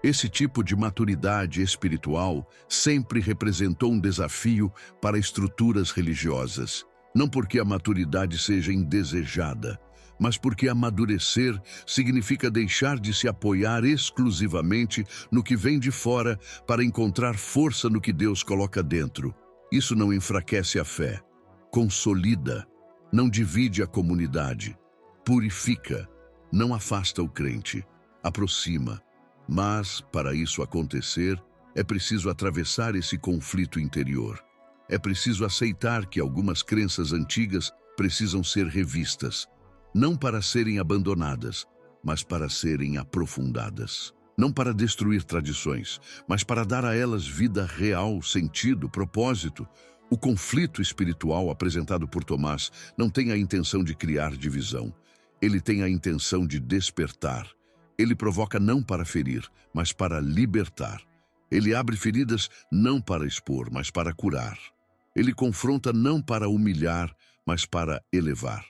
Esse tipo de maturidade espiritual sempre representou um desafio para estruturas religiosas. Não porque a maturidade seja indesejada, mas porque amadurecer significa deixar de se apoiar exclusivamente no que vem de fora para encontrar força no que Deus coloca dentro. Isso não enfraquece a fé, consolida, não divide a comunidade, purifica, não afasta o crente, aproxima. Mas, para isso acontecer, é preciso atravessar esse conflito interior. É preciso aceitar que algumas crenças antigas precisam ser revistas, não para serem abandonadas, mas para serem aprofundadas. Não para destruir tradições, mas para dar a elas vida real, sentido, propósito. O conflito espiritual apresentado por Tomás não tem a intenção de criar divisão. Ele tem a intenção de despertar. Ele provoca não para ferir, mas para libertar. Ele abre feridas não para expor, mas para curar. Ele confronta não para humilhar, mas para elevar.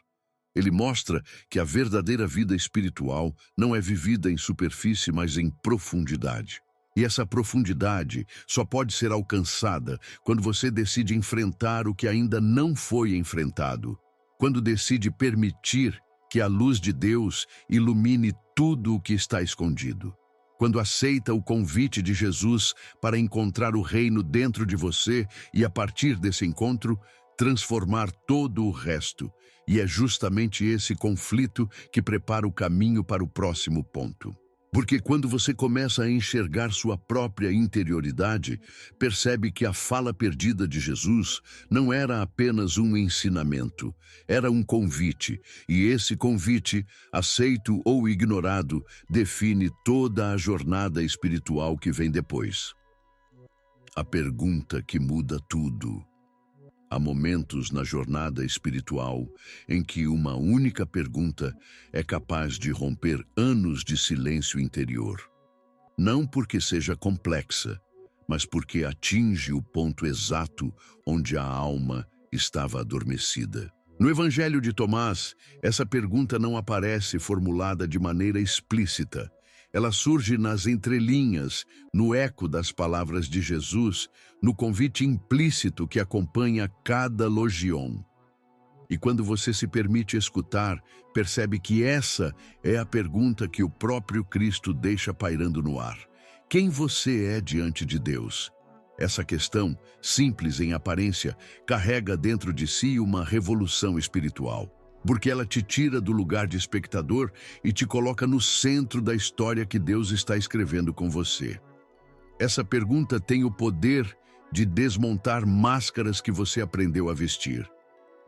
Ele mostra que a verdadeira vida espiritual não é vivida em superfície, mas em profundidade. E essa profundidade só pode ser alcançada quando você decide enfrentar o que ainda não foi enfrentado, quando decide permitir que a luz de Deus ilumine tudo o que está escondido. Quando aceita o convite de Jesus para encontrar o reino dentro de você e, a partir desse encontro, transformar todo o resto. E é justamente esse conflito que prepara o caminho para o próximo ponto. Porque quando você começa a enxergar sua própria interioridade, percebe que a fala perdida de Jesus não era apenas um ensinamento, era um convite, e esse convite, aceito ou ignorado, define toda a jornada espiritual que vem depois. A pergunta que muda tudo. Há momentos na jornada espiritual em que uma única pergunta é capaz de romper anos de silêncio interior. Não porque seja complexa, mas porque atinge o ponto exato onde a alma estava adormecida. No Evangelho de Tomás, essa pergunta não aparece formulada de maneira explícita. Ela surge nas entrelinhas, no eco das palavras de Jesus, no convite implícito que acompanha cada logion. E quando você se permite escutar, percebe que essa é a pergunta que o próprio Cristo deixa pairando no ar. Quem você é diante de Deus? Essa questão, simples em aparência, carrega dentro de si uma revolução espiritual. Porque ela te tira do lugar de espectador e te coloca no centro da história que Deus está escrevendo com você. Essa pergunta tem o poder de desmontar máscaras que você aprendeu a vestir.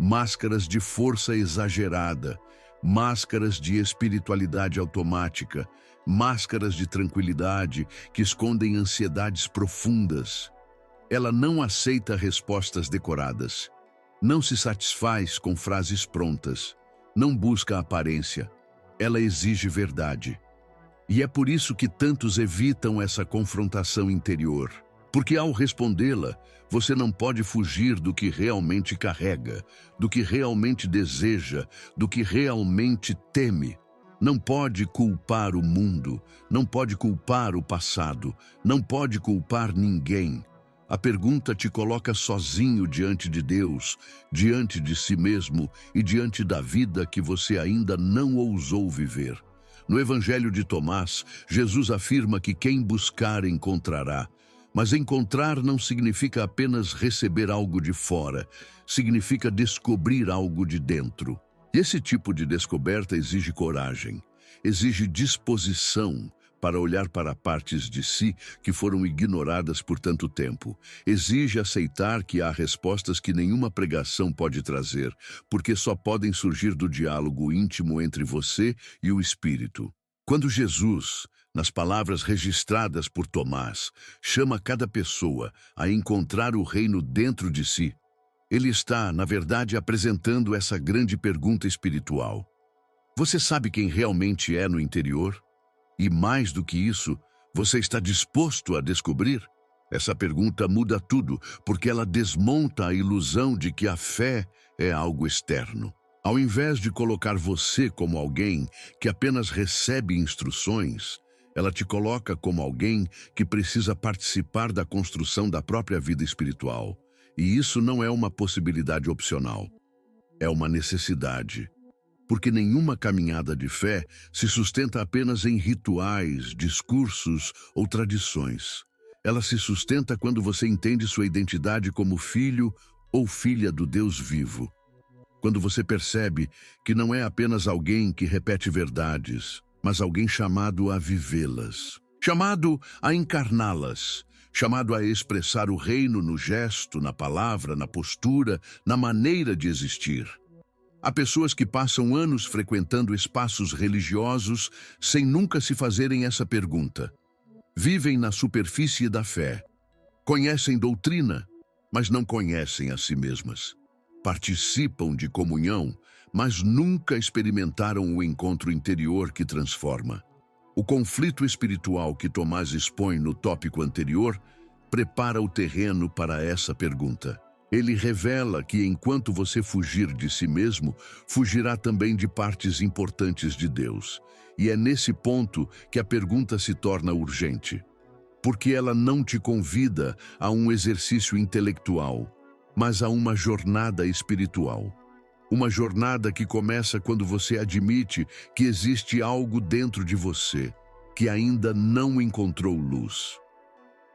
Máscaras de força exagerada, máscaras de espiritualidade automática, máscaras de tranquilidade que escondem ansiedades profundas. Ela não aceita respostas decoradas. Não se satisfaz com frases prontas, não busca aparência, ela exige verdade. E é por isso que tantos evitam essa confrontação interior, porque ao respondê-la, você não pode fugir do que realmente carrega, do que realmente deseja, do que realmente teme. Não pode culpar o mundo, não pode culpar o passado, não pode culpar ninguém. A pergunta te coloca sozinho diante de Deus, diante de si mesmo e diante da vida que você ainda não ousou viver. No Evangelho de Tomás, Jesus afirma que quem buscar encontrará. Mas encontrar não significa apenas receber algo de fora, significa descobrir algo de dentro. Esse tipo de descoberta exige coragem, exige disposição para olhar para partes de si que foram ignoradas por tanto tempo. Exige aceitar que há respostas que nenhuma pregação pode trazer, porque só podem surgir do diálogo íntimo entre você e o Espírito. Quando Jesus, nas palavras registradas por Tomás, chama cada pessoa a encontrar o reino dentro de si, ele está, na verdade, apresentando essa grande pergunta espiritual. Você sabe quem realmente é no interior? E mais do que isso, você está disposto a descobrir? Essa pergunta muda tudo, porque ela desmonta a ilusão de que a fé é algo externo. Ao invés de colocar você como alguém que apenas recebe instruções, ela te coloca como alguém que precisa participar da construção da própria vida espiritual. E isso não é uma possibilidade opcional, é uma necessidade. Porque nenhuma caminhada de fé se sustenta apenas em rituais, discursos ou tradições. Ela se sustenta quando você entende sua identidade como filho ou filha do Deus vivo. Quando você percebe que não é apenas alguém que repete verdades, mas alguém chamado a vivê-las, chamado a encarná-las, chamado a expressar o reino no gesto, na palavra, na postura, na maneira de existir. Há pessoas que passam anos frequentando espaços religiosos sem nunca se fazerem essa pergunta. Vivem na superfície da fé. Conhecem doutrina, mas não conhecem a si mesmas. Participam de comunhão, mas nunca experimentaram o encontro interior que transforma. O conflito espiritual que Tomás expõe no tópico anterior prepara o terreno para essa pergunta. Ele revela que enquanto você fugir de si mesmo, fugirá também de partes importantes de Deus. E é nesse ponto que a pergunta se torna urgente. Porque ela não te convida a um exercício intelectual, mas a uma jornada espiritual. Uma jornada que começa quando você admite que existe algo dentro de você que ainda não encontrou luz.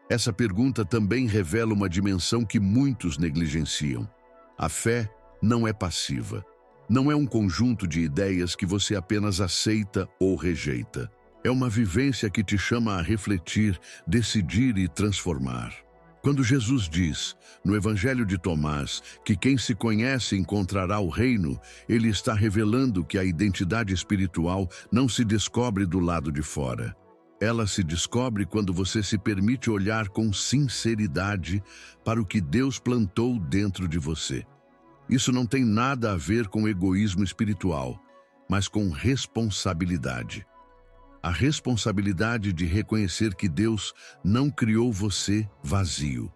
Essa pergunta também revela uma dimensão que muitos negligenciam. A fé não é passiva. Não é um conjunto de ideias que você apenas aceita ou rejeita. É uma vivência que te chama a refletir, decidir e transformar. Quando Jesus diz, no Evangelho de Tomás, que quem se conhece encontrará o reino, ele está revelando que a identidade espiritual não se descobre do lado de fora. Ela se descobre quando você se permite olhar com sinceridade para o que Deus plantou dentro de você. Isso não tem nada a ver com egoísmo espiritual, mas com responsabilidade. A responsabilidade de reconhecer que Deus não criou você vazio.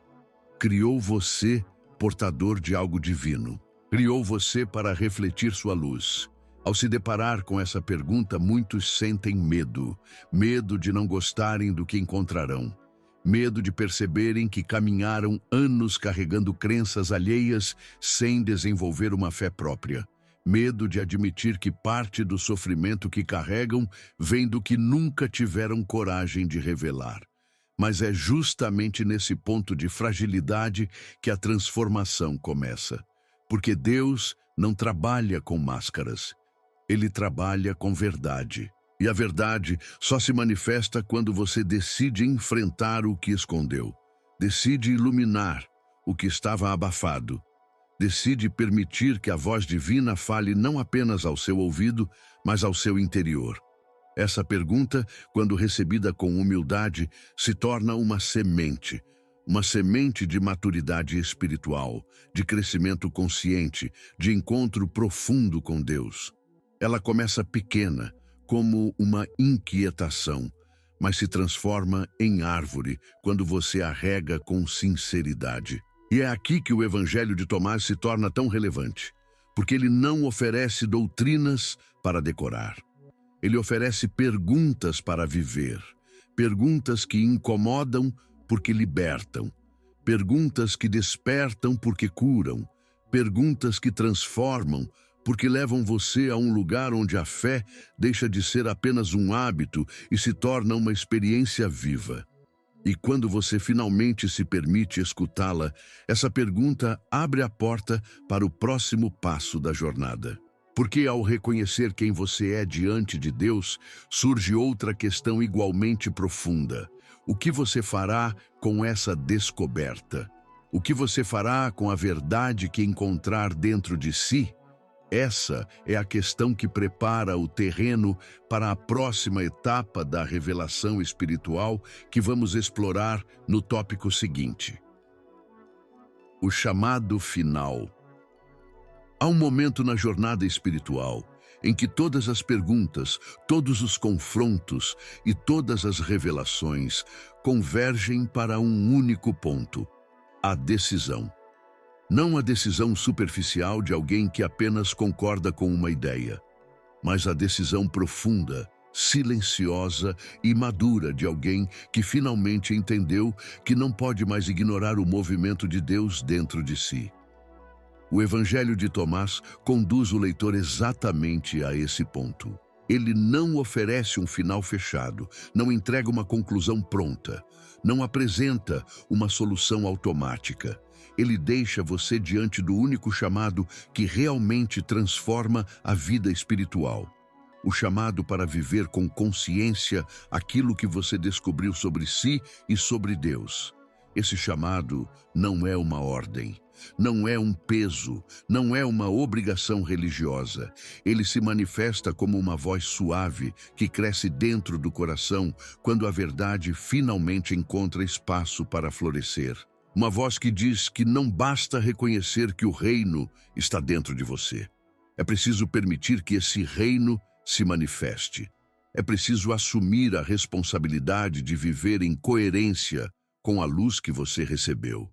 Criou você portador de algo divino. Criou você para refletir sua luz. Ao se deparar com essa pergunta, muitos sentem medo. Medo de não gostarem do que encontrarão. Medo de perceberem que caminharam anos carregando crenças alheias sem desenvolver uma fé própria. Medo de admitir que parte do sofrimento que carregam vem do que nunca tiveram coragem de revelar. Mas é justamente nesse ponto de fragilidade que a transformação começa. Porque Deus não trabalha com máscaras. Ele trabalha com verdade. E a verdade só se manifesta quando você decide enfrentar o que escondeu. Decide iluminar o que estava abafado. Decide permitir que a voz divina fale não apenas ao seu ouvido, mas ao seu interior. Essa pergunta, quando recebida com humildade, se torna uma semente de maturidade espiritual, de crescimento consciente, de encontro profundo com Deus. Ela começa pequena, como uma inquietação, mas se transforma em árvore quando você a rega com sinceridade. E é aqui que o Evangelho de Tomás se torna tão relevante, porque ele não oferece doutrinas para decorar. Ele oferece perguntas para viver, perguntas que incomodam porque libertam, perguntas que despertam porque curam, perguntas que transformam porque levam você a um lugar onde a fé deixa de ser apenas um hábito e se torna uma experiência viva. E quando você finalmente se permite escutá-la, essa pergunta abre a porta para o próximo passo da jornada. Porque ao reconhecer quem você é diante de Deus, surge outra questão igualmente profunda. O que você fará com essa descoberta? O que você fará com a verdade que encontrar dentro de si? Essa é a questão que prepara o terreno para a próxima etapa da revelação espiritual que vamos explorar no tópico seguinte. O chamado final. Há um momento na jornada espiritual em que todas as perguntas, todos os confrontos e todas as revelações convergem para um único ponto: a decisão. Não a decisão superficial de alguém que apenas concorda com uma ideia, mas a decisão profunda, silenciosa e madura de alguém que finalmente entendeu que não pode mais ignorar o movimento de Deus dentro de si. O Evangelho de Tomás conduz o leitor exatamente a esse ponto. Ele não oferece um final fechado, não entrega uma conclusão pronta, não apresenta uma solução automática. Ele deixa você diante do único chamado que realmente transforma a vida espiritual. O chamado para viver com consciência aquilo que você descobriu sobre si e sobre Deus. Esse chamado não é uma ordem, não é um peso, não é uma obrigação religiosa. Ele se manifesta como uma voz suave que cresce dentro do coração quando a verdade finalmente encontra espaço para florescer. Uma voz que diz que não basta reconhecer que o reino está dentro de você. É preciso permitir que esse reino se manifeste. É preciso assumir a responsabilidade de viver em coerência com a luz que você recebeu.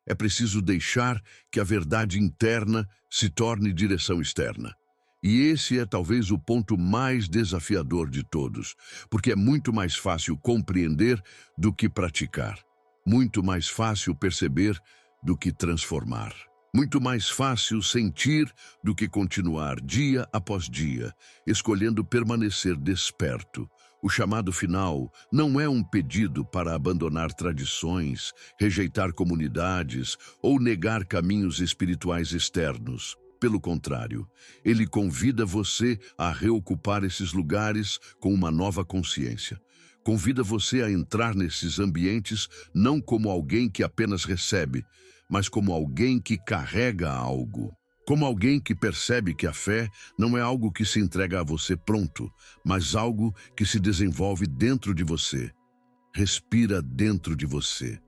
É preciso deixar que a verdade interna se torne direção externa. E esse é talvez o ponto mais desafiador de todos, porque é muito mais fácil compreender do que praticar. Muito mais fácil perceber do que transformar. Muito mais fácil sentir do que continuar dia após dia, escolhendo permanecer desperto. O chamado final não é um pedido para abandonar tradições, rejeitar comunidades ou negar caminhos espirituais externos. Pelo contrário, ele convida você a reocupar esses lugares com uma nova consciência. Convida você a entrar nesses ambientes não como alguém que apenas recebe, mas como alguém que carrega algo. Como alguém que percebe que a fé não é algo que se entrega a você pronto, mas algo que se desenvolve dentro de você, respira dentro de você,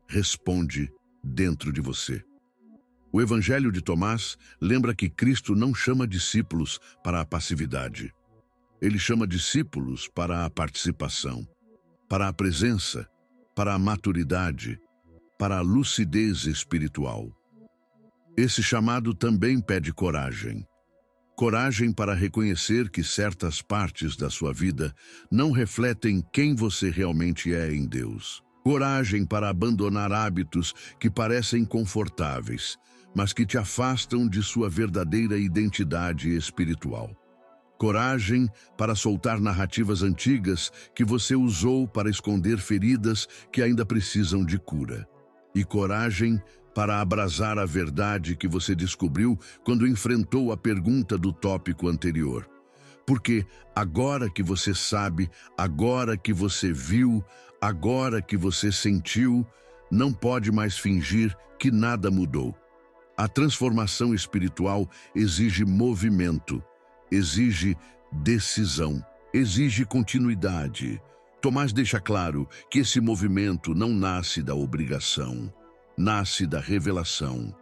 responde dentro de você. O Evangelho de Tomás lembra que Cristo não chama discípulos para a passividade. Ele chama discípulos para a participação, para a presença, para a maturidade, para a lucidez espiritual. Esse chamado também pede coragem. Coragem para reconhecer que certas partes da sua vida não refletem quem você realmente é em Deus. Coragem para abandonar hábitos que parecem confortáveis, mas que te afastam de sua verdadeira identidade espiritual. Coragem para soltar narrativas antigas que você usou para esconder feridas que ainda precisam de cura. E coragem para abrasar a verdade que você descobriu quando enfrentou a pergunta do tópico anterior. Porque agora que você sabe, agora que você viu, agora que você sentiu, não pode mais fingir que nada mudou. A transformação espiritual exige movimento, exige decisão, exige continuidade. Tomás deixa claro que esse movimento não nasce da obrigação, nasce da revelação.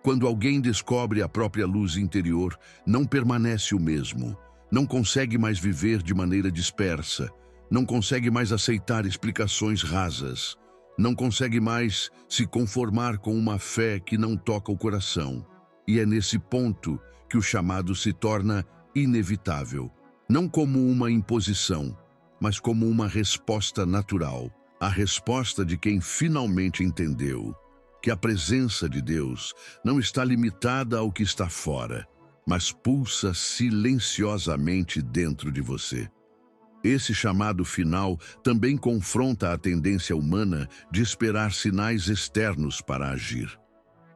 Quando alguém descobre a própria luz interior, não permanece o mesmo, não consegue mais viver de maneira dispersa, não consegue mais aceitar explicações rasas, não consegue mais se conformar com uma fé que não toca o coração. E é nesse ponto que o chamado se torna inevitável, não como uma imposição, mas como uma resposta natural, a resposta de quem finalmente entendeu que a presença de Deus não está limitada ao que está fora, mas pulsa silenciosamente dentro de você. Esse chamado final também confronta a tendência humana de esperar sinais externos para agir.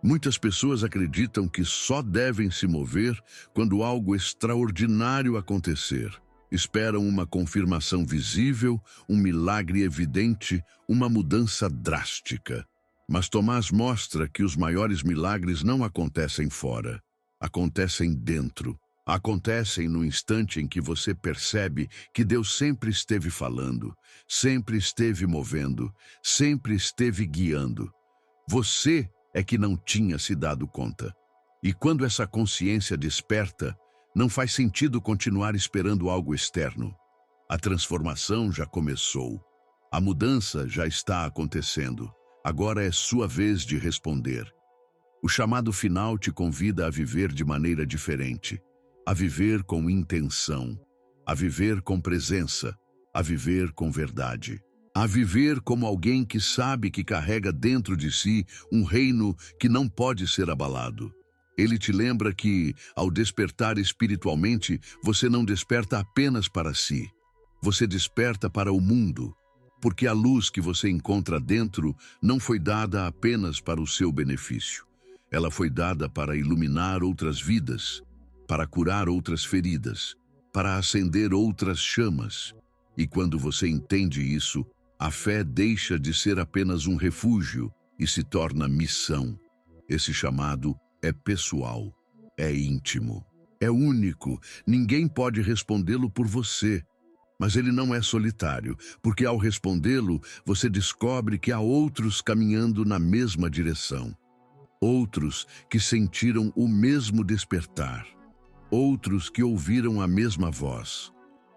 Muitas pessoas acreditam que só devem se mover quando algo extraordinário acontecer. Esperam uma confirmação visível, um milagre evidente, uma mudança drástica. Mas Tomás mostra que os maiores milagres não acontecem fora, acontecem dentro. Acontecem no instante em que você percebe que Deus sempre esteve falando, sempre esteve movendo, sempre esteve guiando. Você é que não tinha se dado conta. E quando essa consciência desperta, não faz sentido continuar esperando algo externo. A transformação já começou. A mudança já está acontecendo. Agora é sua vez de responder. O chamado final te convida a viver de maneira diferente, a viver com intenção, a viver com presença, a viver com verdade, a viver como alguém que sabe que carrega dentro de si um reino que não pode ser abalado. Ele te lembra que, ao despertar espiritualmente, você não desperta apenas para si. Você desperta para o mundo, porque a luz que você encontra dentro não foi dada apenas para o seu benefício. Ela foi dada para iluminar outras vidas, para curar outras feridas, para acender outras chamas. E quando você entende isso, a fé deixa de ser apenas um refúgio e se torna missão. Esse chamado é pessoal, é íntimo, é único. Ninguém pode respondê-lo por você. Mas ele não é solitário, porque ao respondê-lo, você descobre que há outros caminhando na mesma direção. Outros que sentiram o mesmo despertar. Outros que ouviram a mesma voz.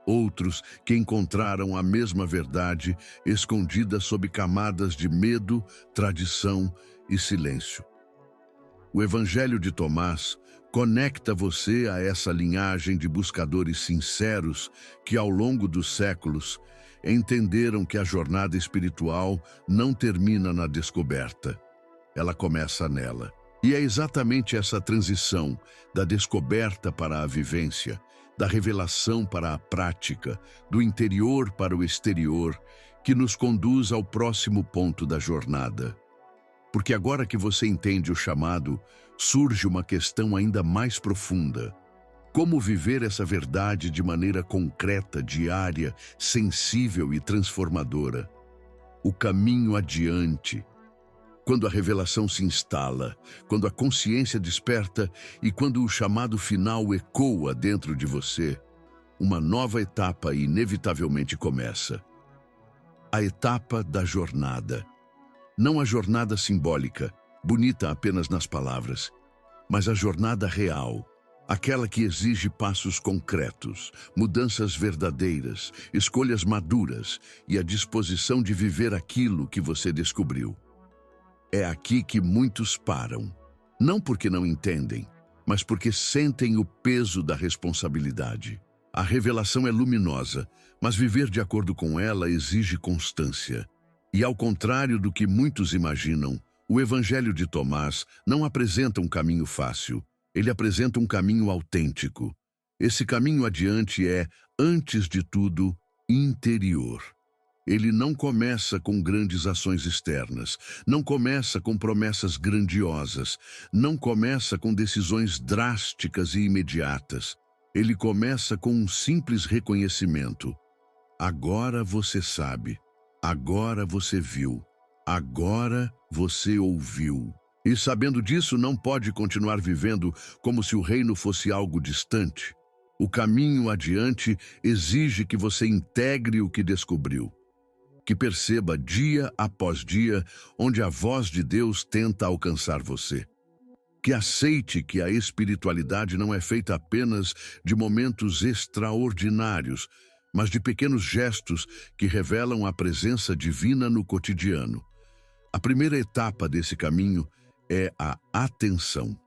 Outros que encontraram a mesma verdade escondida sob camadas de medo, tradição e silêncio. O Evangelho de Tomás conecta você a essa linhagem de buscadores sinceros que, ao longo dos séculos, entenderam que a jornada espiritual não termina na descoberta. Ela começa nela. E é exatamente essa transição da descoberta para a vivência, da revelação para a prática, do interior para o exterior, que nos conduz ao próximo ponto da jornada. Porque agora que você entende o chamado, surge uma questão ainda mais profunda. Como viver essa verdade de maneira concreta, diária, sensível e transformadora? O caminho adiante. Quando a revelação se instala, quando a consciência desperta e quando o chamado final ecoa dentro de você, uma nova etapa inevitavelmente começa. A etapa da jornada. Não a jornada simbólica, bonita apenas nas palavras, mas a jornada real, aquela que exige passos concretos, mudanças verdadeiras, escolhas maduras e a disposição de viver aquilo que você descobriu. É aqui que muitos param, não porque não entendem, mas porque sentem o peso da responsabilidade. A revelação é luminosa, mas viver de acordo com ela exige constância. E ao contrário do que muitos imaginam, o Evangelho de Tomás não apresenta um caminho fácil, ele apresenta um caminho autêntico. Esse caminho adiante é, antes de tudo, interior. Ele não começa com grandes ações externas, não começa com promessas grandiosas, não começa com decisões drásticas e imediatas. Ele começa com um simples reconhecimento. Agora você sabe, agora você viu, agora você ouviu. E sabendo disso, não pode continuar vivendo como se o reino fosse algo distante. O caminho adiante exige que você integre o que descobriu. Que perceba dia após dia onde a voz de Deus tenta alcançar você. Que aceite que a espiritualidade não é feita apenas de momentos extraordinários, mas de pequenos gestos que revelam a presença divina no cotidiano. A primeira etapa desse caminho é a atenção.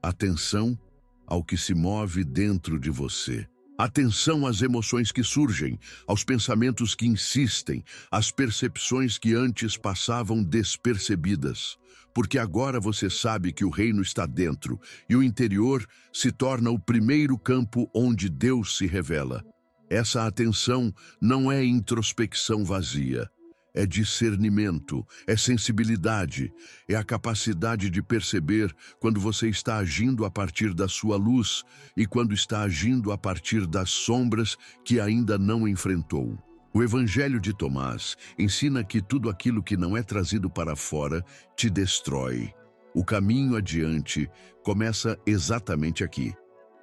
Atenção ao que se move dentro de você. Atenção às emoções que surgem, aos pensamentos que insistem, às percepções que antes passavam despercebidas. Porque agora você sabe que o reino está dentro e o interior se torna o primeiro campo onde Deus se revela. Essa atenção não é introspecção vazia. É discernimento, é sensibilidade, é a capacidade de perceber quando você está agindo a partir da sua luz e quando está agindo a partir das sombras que ainda não enfrentou. O Evangelho de Tomás ensina que tudo aquilo que não é trazido para fora te destrói. O caminho adiante começa exatamente aqui,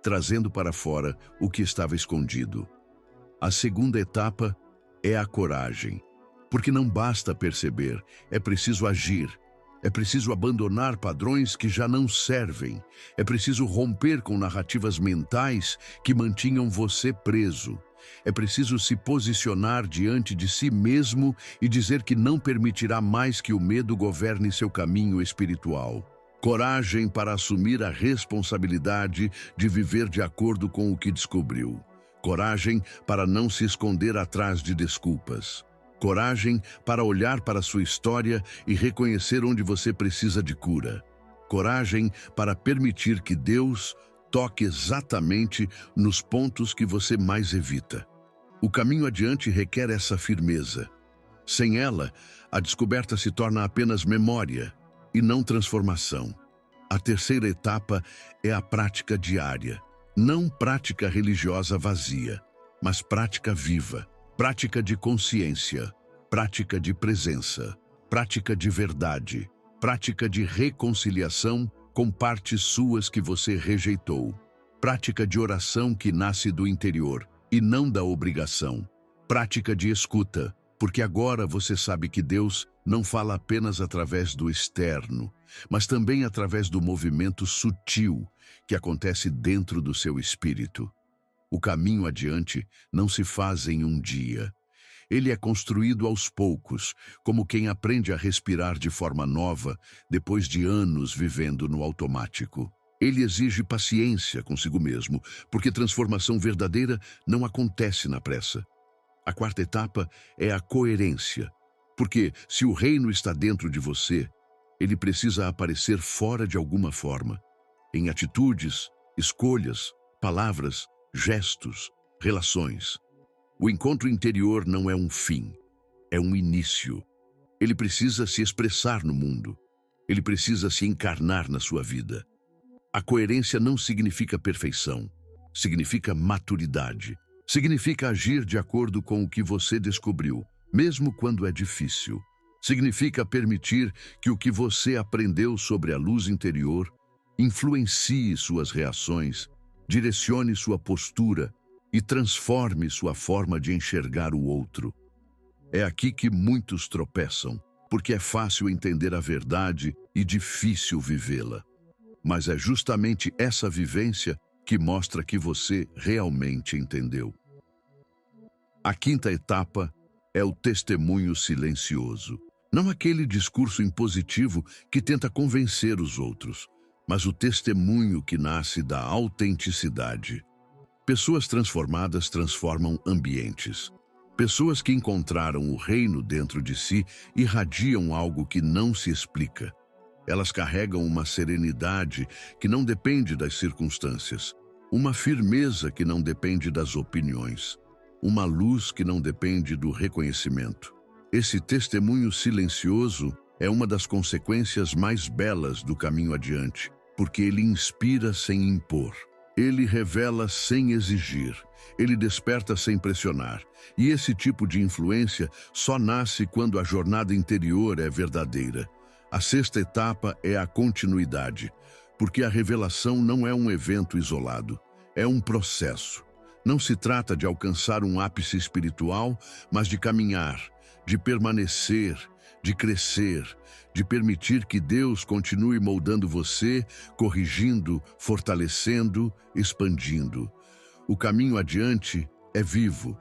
trazendo para fora o que estava escondido. A segunda etapa é a coragem. Porque não basta perceber, é preciso agir. É preciso abandonar padrões que já não servem. É preciso romper com narrativas mentais que mantinham você preso. É preciso se posicionar diante de si mesmo e dizer que não permitirá mais que o medo governe seu caminho espiritual. Coragem para assumir a responsabilidade de viver de acordo com o que descobriu. Coragem para não se esconder atrás de desculpas. Coragem para olhar para sua história e reconhecer onde você precisa de cura. Coragem para permitir que Deus toque exatamente nos pontos que você mais evita. O caminho adiante requer essa firmeza. Sem ela, a descoberta se torna apenas memória e não transformação. A terceira etapa é a prática diária. Não prática religiosa vazia, mas prática viva. Prática de consciência, prática de presença, prática de verdade, prática de reconciliação com partes suas que você rejeitou. Prática de oração que nasce do interior e não da obrigação. Prática de escuta, porque agora você sabe que Deus não fala apenas através do externo, mas também através do movimento sutil que acontece dentro do seu espírito. O caminho adiante não se faz em um dia. Ele é construído aos poucos, como quem aprende a respirar de forma nova depois de anos vivendo no automático. Ele exige paciência consigo mesmo, porque transformação verdadeira não acontece na pressa. A quarta etapa é a coerência, porque se o reino está dentro de você, ele precisa aparecer fora de alguma forma, em atitudes, escolhas, palavras, gestos, relações. O encontro interior não é um fim, é um início. Ele precisa se expressar no mundo. Ele precisa se encarnar na sua vida. A coerência não significa perfeição, significa maturidade. Significa agir de acordo com o que você descobriu, mesmo quando é difícil. Significa permitir que o que você aprendeu sobre a luz interior influencie suas reações, direcione sua postura e transforme sua forma de enxergar o outro. É aqui que muitos tropeçam, porque é fácil entender a verdade e difícil vivê-la. Mas é justamente essa vivência que mostra que você realmente entendeu. A quinta etapa é o testemunho silencioso. Não aquele discurso impositivo que tenta convencer os outros, mas o testemunho que nasce da autenticidade. Pessoas transformadas transformam ambientes. Pessoas que encontraram o reino dentro de si irradiam algo que não se explica. Elas carregam uma serenidade que não depende das circunstâncias, uma firmeza que não depende das opiniões, uma luz que não depende do reconhecimento. Esse testemunho silencioso é uma das consequências mais belas do caminho adiante, porque ele inspira sem impor. Ele revela sem exigir, ele desperta sem pressionar. E esse tipo de influência só nasce quando a jornada interior é verdadeira. A sexta etapa é a continuidade, porque a revelação não é um evento isolado, é um processo. Não se trata de alcançar um ápice espiritual, mas de caminhar, de permanecer, de crescer, de permitir que Deus continue moldando você, corrigindo, fortalecendo, expandindo. O caminho adiante é vivo.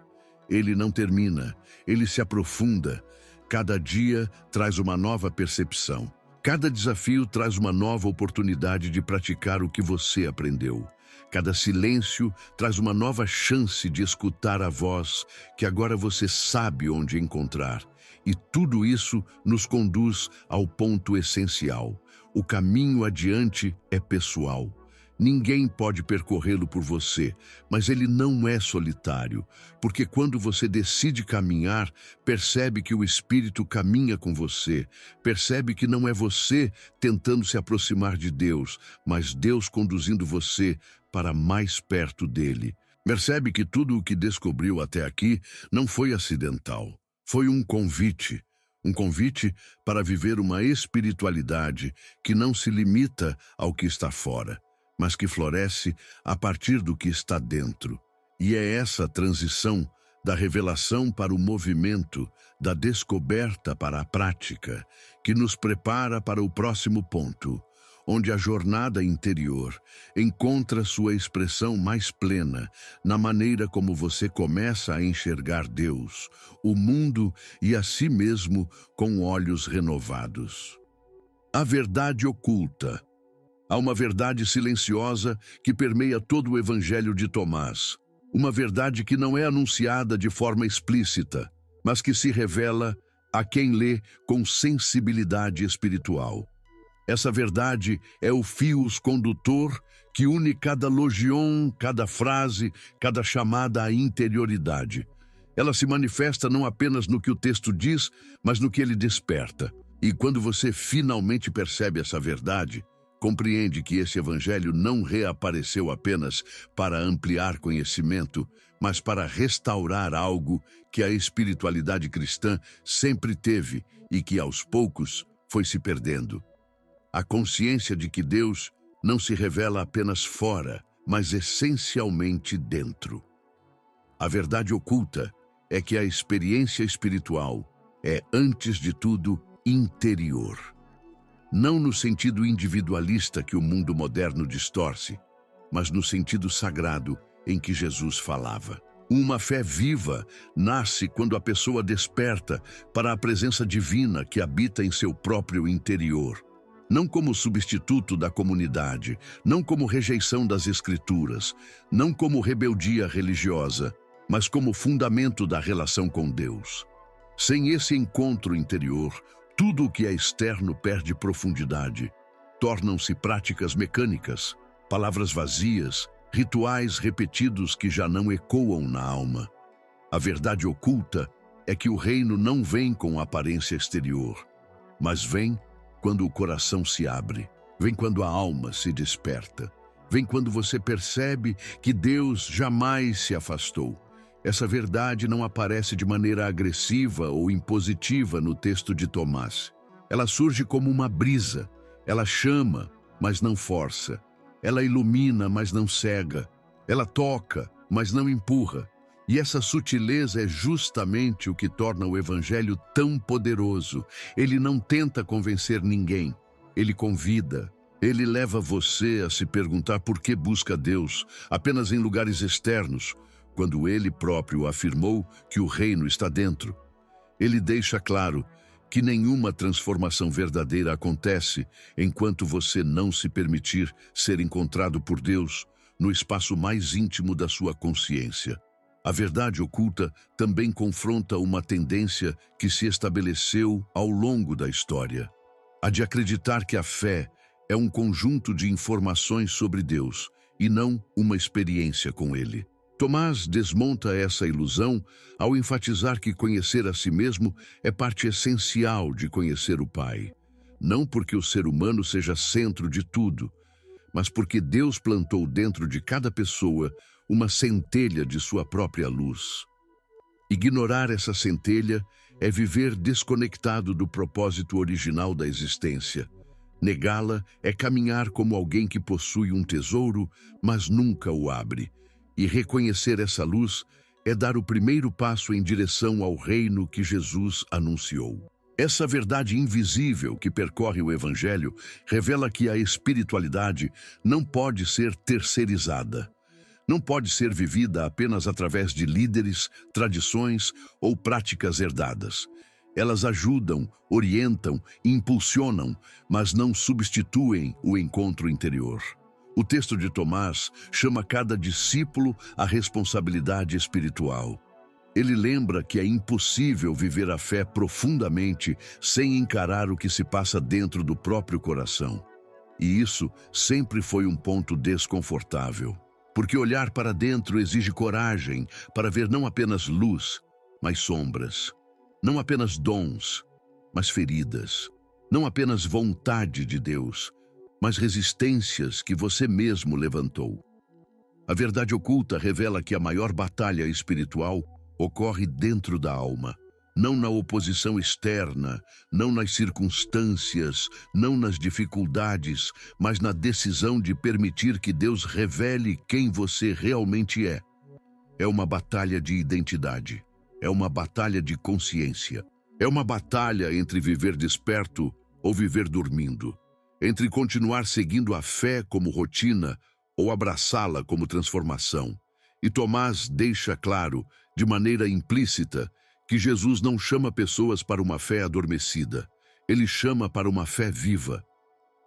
Ele não termina, ele se aprofunda. Cada dia traz uma nova percepção. Cada desafio traz uma nova oportunidade de praticar o que você aprendeu. Cada silêncio traz uma nova chance de escutar a voz que agora você sabe onde encontrar. E tudo isso nos conduz ao ponto essencial. O caminho adiante é pessoal. Ninguém pode percorrê-lo por você, mas ele não é solitário, porque quando você decide caminhar, percebe que o Espírito caminha com você, percebe que não é você tentando se aproximar de Deus, mas Deus conduzindo você para mais perto dele. Percebe que tudo o que descobriu até aqui não foi acidental, foi um convite para viver uma espiritualidade que não se limita ao que está fora, mas que floresce a partir do que está dentro. E é essa transição da revelação para o movimento, da descoberta para a prática, que nos prepara para o próximo ponto, onde a jornada interior encontra sua expressão mais plena na maneira como você começa a enxergar Deus, o mundo e a si mesmo com olhos renovados. A verdade oculta. Há uma verdade silenciosa que permeia todo o Evangelho de Tomás. Uma verdade que não é anunciada de forma explícita, mas que se revela a quem lê com sensibilidade espiritual. Essa verdade é o fios condutor que une cada logion, cada frase, cada chamada à interioridade. Ela se manifesta não apenas no que o texto diz, mas no que ele desperta. E quando você finalmente percebe essa verdade, compreende que esse evangelho não reapareceu apenas para ampliar conhecimento, mas para restaurar algo que a espiritualidade cristã sempre teve e que aos poucos foi se perdendo. A consciência de que Deus não se revela apenas fora, mas essencialmente dentro. A verdade oculta é que a experiência espiritual é, antes de tudo, interior. Não no sentido individualista que o mundo moderno distorce, mas no sentido sagrado em que Jesus falava. Uma fé viva nasce quando a pessoa desperta para a presença divina que habita em seu próprio interior. Não como substituto da comunidade, não como rejeição das escrituras, não como rebeldia religiosa, mas como fundamento da relação com Deus. Sem esse encontro interior, tudo o que é externo perde profundidade. Tornam-se práticas mecânicas, palavras vazias, rituais repetidos que já não ecoam na alma. A verdade oculta é que o reino não vem com aparência exterior, mas vem quando o coração se abre, vem quando a alma se desperta, vem quando você percebe que Deus jamais se afastou. Essa verdade não aparece de maneira agressiva ou impositiva no texto de Tomás. Ela surge como uma brisa. Ela chama, mas não força. Ela ilumina, mas não cega. Ela toca, mas não empurra. E essa sutileza é justamente o que torna o Evangelho tão poderoso. Ele não tenta convencer ninguém. Ele convida. Ele leva você a se perguntar por que busca Deus apenas em lugares externos, quando ele próprio afirmou que o reino está dentro. Ele deixa claro que nenhuma transformação verdadeira acontece enquanto você não se permitir ser encontrado por Deus no espaço mais íntimo da sua consciência. A verdade oculta também confronta uma tendência que se estabeleceu ao longo da história, a de acreditar que a fé é um conjunto de informações sobre Deus e não uma experiência com Ele. Tomás desmonta essa ilusão ao enfatizar que conhecer a si mesmo é parte essencial de conhecer o Pai. Não porque o ser humano seja centro de tudo, mas porque Deus plantou dentro de cada pessoa uma centelha de sua própria luz. Ignorar essa centelha é viver desconectado do propósito original da existência. Negá-la é caminhar como alguém que possui um tesouro, mas nunca o abre. E reconhecer essa luz é dar o primeiro passo em direção ao reino que Jesus anunciou. Essa verdade invisível que percorre o Evangelho revela que a espiritualidade não pode ser terceirizada. Não pode ser vivida apenas através de líderes, tradições ou práticas herdadas. Elas ajudam, orientam, impulsionam, mas não substituem o encontro interior. O texto de Tomás chama cada discípulo à responsabilidade espiritual. Ele lembra que é impossível viver a fé profundamente sem encarar o que se passa dentro do próprio coração. E isso sempre foi um ponto desconfortável, porque olhar para dentro exige coragem para ver não apenas luz, mas sombras. Não apenas dons, mas feridas. Não apenas vontade de Deus, mas resistências que você mesmo levantou. A verdade oculta revela que a maior batalha espiritual ocorre dentro da alma, não na oposição externa, não nas circunstâncias, não nas dificuldades, mas na decisão de permitir que Deus revele quem você realmente é. É uma batalha de identidade, é uma batalha de consciência, é uma batalha entre viver desperto ou viver dormindo, entre continuar seguindo a fé como rotina ou abraçá-la como transformação. E Tomás deixa claro, de maneira implícita, que Jesus não chama pessoas para uma fé adormecida. Ele chama para uma fé viva.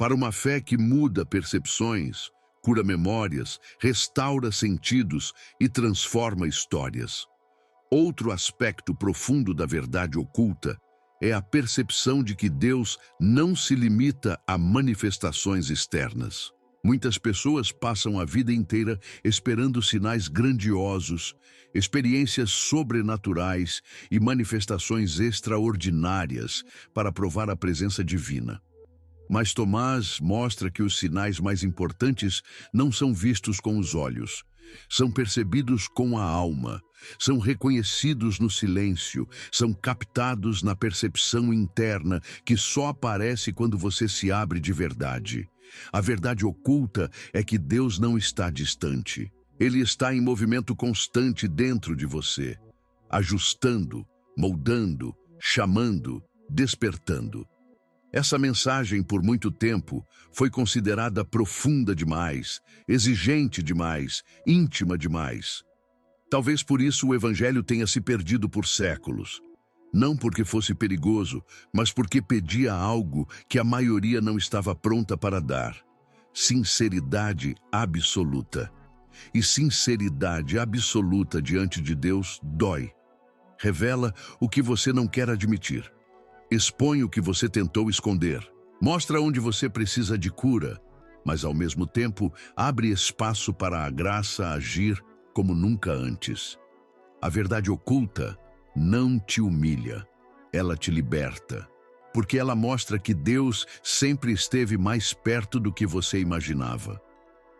para uma fé que muda percepções, cura memórias, restaura sentidos e transforma histórias. Outro aspecto profundo da verdade oculta é a percepção de que Deus não se limita a manifestações externas. Muitas pessoas passam a vida inteira esperando sinais grandiosos, experiências sobrenaturais e manifestações extraordinárias para provar a presença divina. Mas Tomás mostra que os sinais mais importantes não são vistos com os olhos, são percebidos com a alma, são reconhecidos no silêncio, são captados na percepção interna que só aparece quando você se abre de verdade. A verdade oculta é que Deus não está distante. Ele está em movimento constante dentro de você, ajustando, moldando, chamando, despertando. Essa mensagem, por muito tempo, foi considerada profunda demais, exigente demais, íntima demais. Talvez por isso o Evangelho tenha se perdido por séculos. Não porque fosse perigoso, mas porque pedia algo que a maioria não estava pronta para dar. Sinceridade absoluta. E sinceridade absoluta diante de Deus dói. Revela o que você não quer admitir. Expõe o que você tentou esconder. Mostra onde você precisa de cura, mas ao mesmo tempo abre espaço para a graça agir como nunca antes. A verdade oculta não te humilha, ela te liberta, porque ela mostra que Deus sempre esteve mais perto do que você imaginava.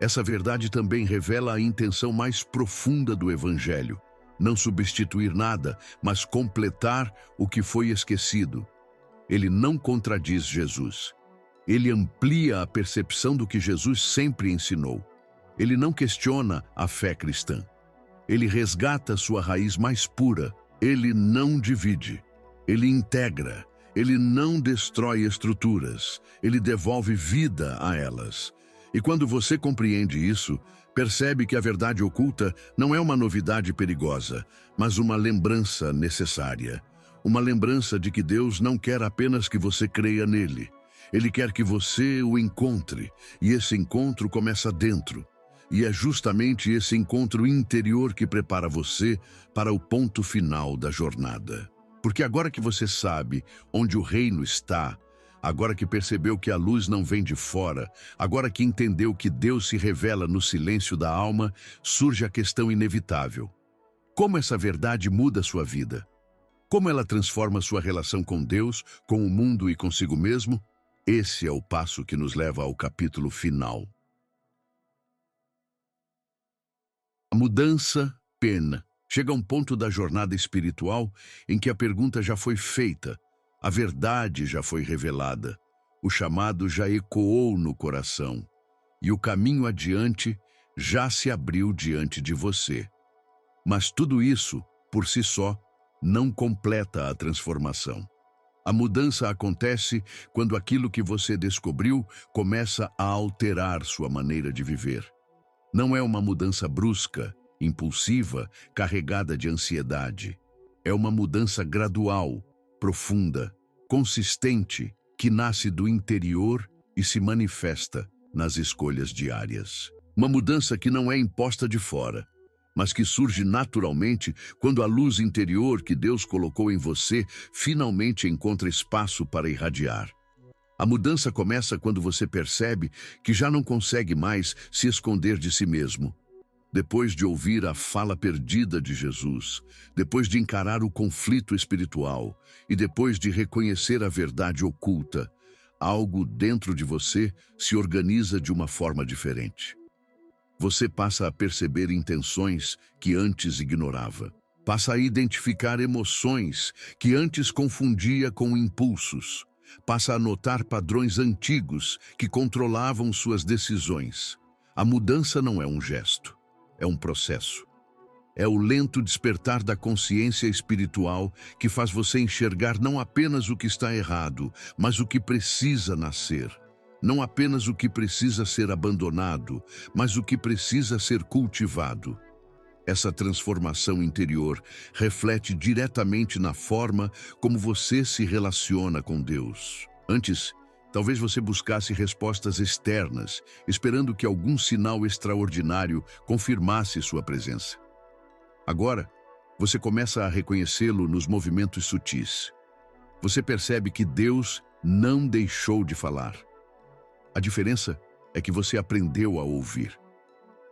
Essa verdade também revela a intenção mais profunda do Evangelho: não substituir nada, mas completar o que foi esquecido. Ele não contradiz Jesus. Ele amplia a percepção do que Jesus sempre ensinou. Ele não questiona a fé cristã. Ele resgata sua raiz mais pura. Ele não divide. Ele integra. Ele não destrói estruturas. Ele devolve vida a elas. E quando você compreende isso, percebe que a verdade oculta não é uma novidade perigosa, mas uma lembrança necessária. Uma lembrança de que Deus não quer apenas que você creia nele. Ele quer que você o encontre, e esse encontro começa dentro. E é justamente esse encontro interior que prepara você para o ponto final da jornada. Porque agora que você sabe onde o reino está, agora que percebeu que a luz não vem de fora, agora que entendeu que Deus se revela no silêncio da alma, surge a questão inevitável: como essa verdade muda sua vida? Como ela transforma sua relação com Deus, com o mundo e consigo mesmo? Esse é o passo que nos leva ao capítulo final. A mudança pena. Chega um ponto da jornada espiritual em que a pergunta já foi feita, a verdade já foi revelada, o chamado já ecoou no coração e o caminho adiante já se abriu diante de você. Mas tudo isso, por si só, não completa a transformação. A mudança acontece quando aquilo que você descobriu começa a alterar sua maneira de viver. Não é uma mudança brusca, impulsiva, carregada de ansiedade. É uma mudança gradual, profunda, consistente, que nasce do interior e se manifesta nas escolhas diárias. Uma mudança que não é imposta de fora, mas que surge naturalmente quando a luz interior que Deus colocou em você finalmente encontra espaço para irradiar. A mudança começa quando você percebe que já não consegue mais se esconder de si mesmo. Depois de ouvir a fala perdida de Jesus, depois de encarar o conflito espiritual e depois de reconhecer a verdade oculta, algo dentro de você se organiza de uma forma diferente. Você passa a perceber intenções que antes ignorava. Passa a identificar emoções que antes confundia com impulsos. Passa a notar padrões antigos que controlavam suas decisões. A mudança não é um gesto, é um processo. É o lento despertar da consciência espiritual que faz você enxergar não apenas o que está errado, mas o que precisa nascer. Não apenas o que precisa ser abandonado, mas o que precisa ser cultivado. Essa transformação interior reflete diretamente na forma como você se relaciona com Deus. Antes, Talvez você buscasse respostas externas, esperando que algum sinal extraordinário confirmasse sua presença. Agora, você começa a reconhecê-lo nos movimentos sutis. Você percebe que Deus não deixou de falar. A diferença é que você aprendeu a ouvir.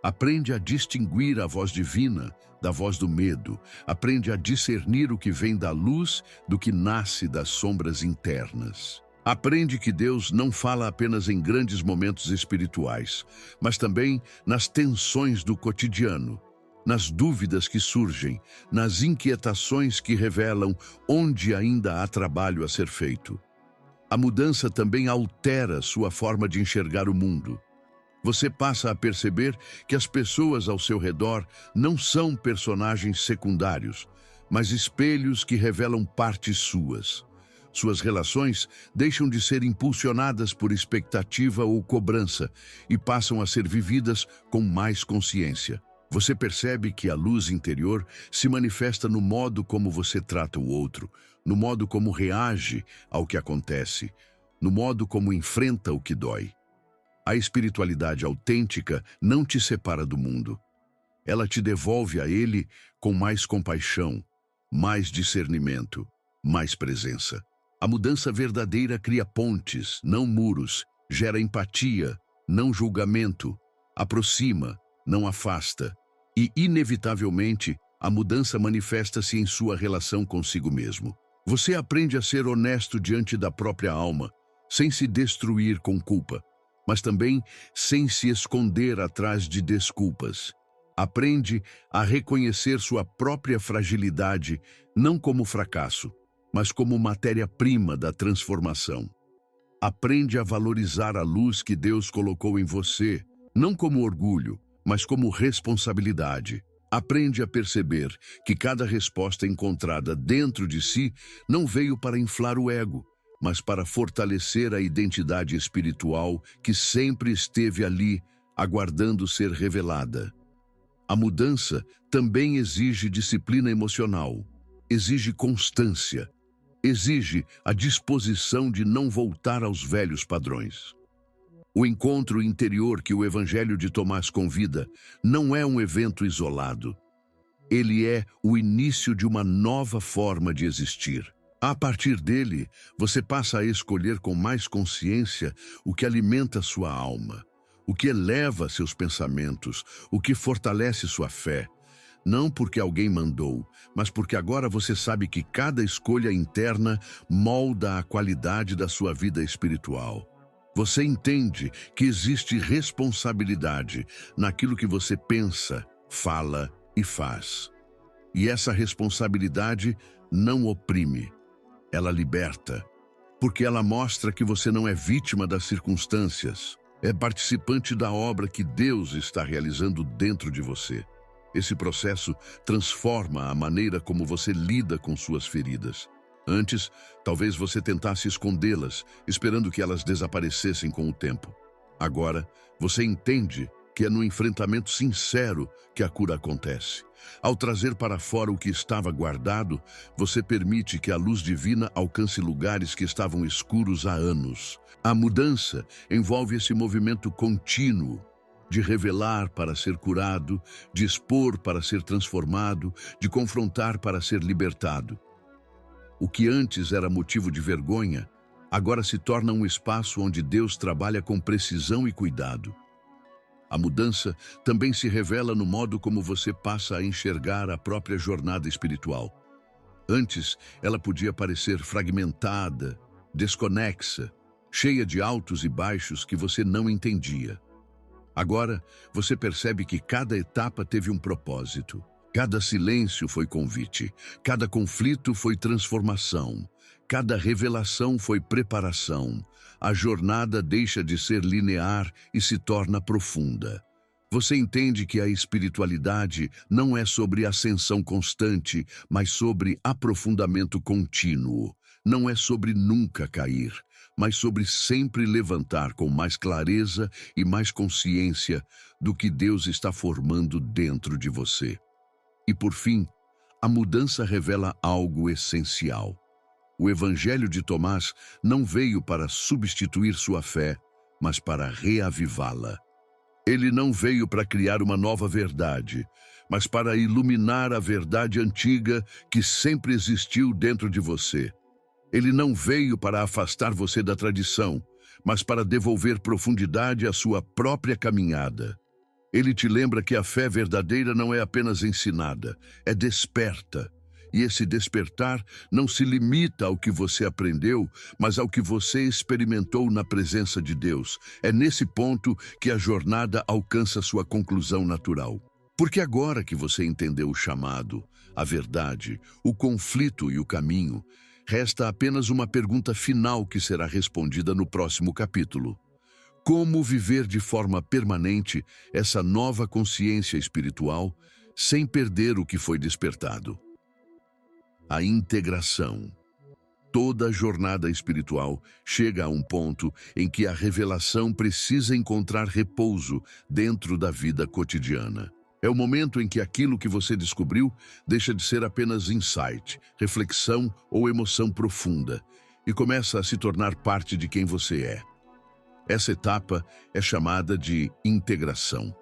Aprende a distinguir a voz divina da voz do medo. Aprende a discernir o que vem da luz do que nasce das sombras internas. Aprende que Deus não fala apenas em grandes momentos espirituais, mas também nas tensões do cotidiano, nas dúvidas que surgem, nas inquietações que revelam onde ainda há trabalho a ser feito. A mudança também altera sua forma de enxergar o mundo. Você passa a perceber que as pessoas ao seu redor não são personagens secundários, mas espelhos que revelam partes suas. Suas relações deixam de ser impulsionadas por expectativa ou cobrança e passam a ser vividas com mais consciência. Você percebe que a luz interior se manifesta no modo como você trata o outro, no modo como reage ao que acontece, no modo como enfrenta o que dói. A espiritualidade autêntica não te separa do mundo. Ela te devolve a ele com mais compaixão, mais discernimento, mais presença. A mudança verdadeira cria pontes, não muros, gera empatia, não julgamento, aproxima, não afasta. E, inevitavelmente, a mudança manifesta-se em sua relação consigo mesmo. Você aprende a ser honesto diante da própria alma, sem se destruir com culpa, mas também sem se esconder atrás de desculpas. Aprende a reconhecer sua própria fragilidade, não como fracasso, mas como matéria-prima da transformação. Aprende a valorizar a luz que Deus colocou em você, não como orgulho, mas como responsabilidade. Aprende a perceber que cada resposta encontrada dentro de si não veio para inflar o ego, mas para fortalecer a identidade espiritual que sempre esteve ali, aguardando ser revelada. A mudança também exige disciplina emocional, exige constância, exige a disposição de não voltar aos velhos padrões. O encontro interior que o Evangelho de Tomás convida não é um evento isolado. Ele é o início de uma nova forma de existir. A partir dele, você passa a escolher com mais consciência o que alimenta sua alma, o que eleva seus pensamentos, o que fortalece sua fé. Não porque alguém mandou, mas porque agora você sabe que cada escolha interna molda a qualidade da sua vida espiritual. Você entende que existe responsabilidade naquilo que você pensa, fala e faz. E essa responsabilidade não oprime. Ela liberta, porque ela mostra que você não é vítima das circunstâncias, é participante da obra que Deus está realizando dentro de você. Esse processo transforma a maneira como você lida com suas feridas. Antes, talvez você tentasse escondê-las, esperando que elas desaparecessem com o tempo. Agora, você entende que é no enfrentamento sincero que a cura acontece. Ao trazer para fora o que estava guardado, você permite que a luz divina alcance lugares que estavam escuros há anos. A mudança envolve esse movimento contínuo de revelar para ser curado, de expor para ser transformado, de confrontar para ser libertado. O que antes era motivo de vergonha, agora se torna um espaço onde Deus trabalha com precisão e cuidado. A mudança também se revela no modo como você passa a enxergar a própria jornada espiritual. Antes, ela podia parecer fragmentada, desconexa, cheia de altos e baixos que você não entendia. Agora, você percebe que cada etapa teve um propósito. Cada silêncio foi convite, cada conflito foi transformação, cada revelação foi preparação. A jornada deixa de ser linear e se torna profunda. Você entende que a espiritualidade não é sobre ascensão constante, mas sobre aprofundamento contínuo. Não é sobre nunca cair, mas sobre sempre levantar com mais clareza e mais consciência do que Deus está formando dentro de você. E por fim, a mudança revela algo essencial. O Evangelho de Tomás não veio para substituir sua fé, mas para reavivá-la. Ele não veio para criar uma nova verdade, mas para iluminar a verdade antiga que sempre existiu dentro de você. Ele não veio para afastar você da tradição, mas para devolver profundidade à sua própria caminhada. Ele te lembra que a fé verdadeira não é apenas ensinada, é desperta. E esse despertar não se limita ao que você aprendeu, mas ao que você experimentou na presença de Deus. É nesse ponto que a jornada alcança sua conclusão natural. Porque agora que você entendeu o chamado, a verdade, o conflito e o caminho, resta apenas uma pergunta final que será respondida no próximo capítulo. Como viver de forma permanente essa nova consciência espiritual sem perder o que foi despertado? A integração. Toda jornada espiritual chega a um ponto em que a revelação precisa encontrar repouso dentro da vida cotidiana. É o momento em que aquilo que você descobriu deixa de ser apenas insight, reflexão ou emoção profunda e começa a se tornar parte de quem você é. Essa etapa é chamada de integração.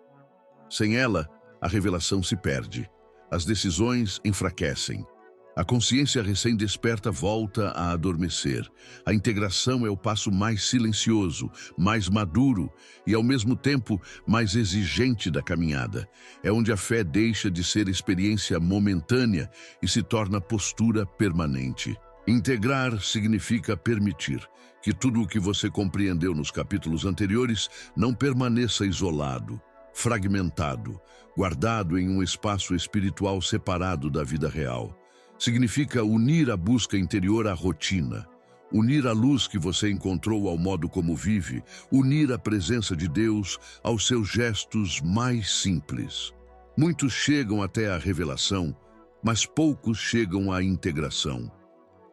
Sem ela, a revelação se perde, as decisões enfraquecem. A consciência recém-desperta volta a adormecer. A integração é o passo mais silencioso, mais maduro e, ao mesmo tempo, mais exigente da caminhada. É onde a fé deixa de ser experiência momentânea e se torna postura permanente. Integrar significa permitir que tudo o que você compreendeu nos capítulos anteriores não permaneça isolado, fragmentado, guardado em um espaço espiritual separado da vida real. Significa unir a busca interior à rotina, unir a luz que você encontrou ao modo como vive, unir a presença de Deus aos seus gestos mais simples. Muitos chegam até a revelação, mas poucos chegam à integração.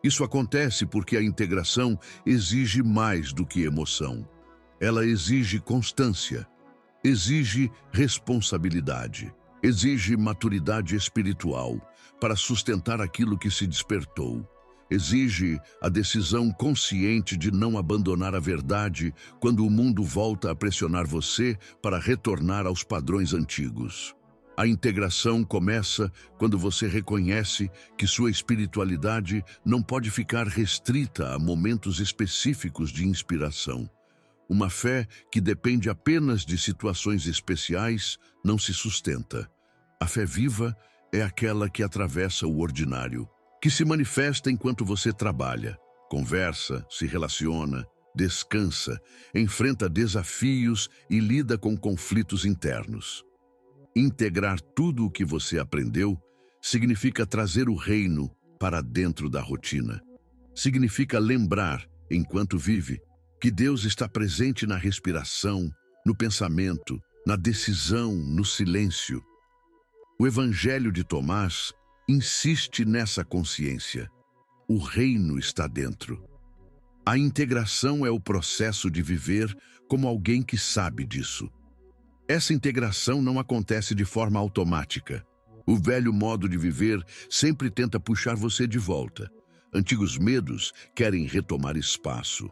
Isso acontece porque a integração exige mais do que emoção. Ela exige constância, exige responsabilidade, exige maturidade espiritual para sustentar aquilo que se despertou. Exige a decisão consciente de não abandonar a verdade quando o mundo volta a pressionar você para retornar aos padrões antigos. A integração começa quando você reconhece que sua espiritualidade não pode ficar restrita a momentos específicos de inspiração. Uma fé que depende apenas de situações especiais não se sustenta. A fé viva é aquela que atravessa o ordinário, que se manifesta enquanto você trabalha, conversa, se relaciona, descansa, enfrenta desafios e lida com conflitos internos. Integrar tudo o que você aprendeu significa trazer o reino para dentro da rotina. Significa lembrar, enquanto vive, que Deus está presente na respiração, no pensamento, na decisão, no silêncio. O Evangelho de Tomás insiste nessa consciência. O reino está dentro. A integração é o processo de viver como alguém que sabe disso. Essa integração não acontece de forma automática. O velho modo de viver sempre tenta puxar você de volta. Antigos medos querem retomar espaço.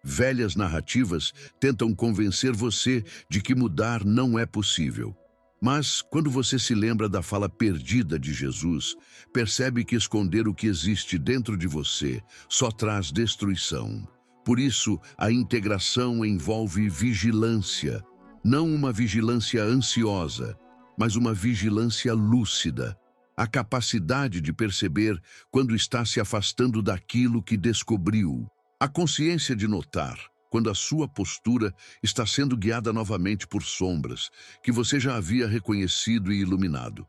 Velhas narrativas tentam convencer você de que mudar não é possível. Mas, quando você se lembra da fala perdida de Jesus, percebe que esconder o que existe dentro de você só traz destruição. Por isso, a integração envolve vigilância. Não uma vigilância ansiosa, mas uma vigilância lúcida. A capacidade de perceber quando está se afastando daquilo que descobriu. A consciência de notar quando a sua postura está sendo guiada novamente por sombras que você já havia reconhecido e iluminado.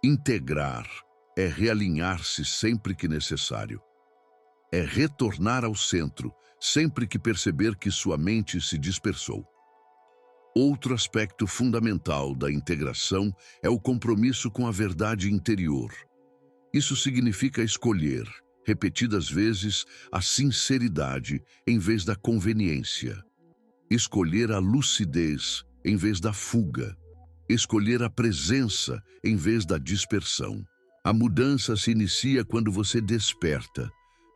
Integrar é realinhar-se sempre que necessário. É retornar ao centro sempre que perceber que sua mente se dispersou. Outro aspecto fundamental da integração é o compromisso com a verdade interior. Isso significa escolher, repetidas vezes, a sinceridade em vez da conveniência. Escolher a lucidez em vez da fuga. Escolher a presença em vez da dispersão. A mudança se inicia quando você desperta,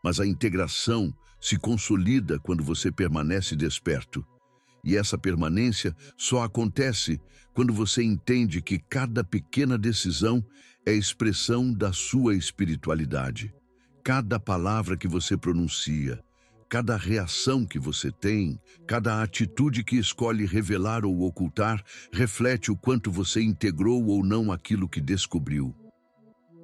Mas a integração se consolida quando você permanece desperto. E essa permanência só acontece quando você entende que cada pequena decisão é expressão da sua espiritualidade. Cada palavra que você pronuncia, cada reação que você tem, cada atitude que escolhe revelar ou ocultar, reflete o quanto você integrou ou não aquilo que descobriu.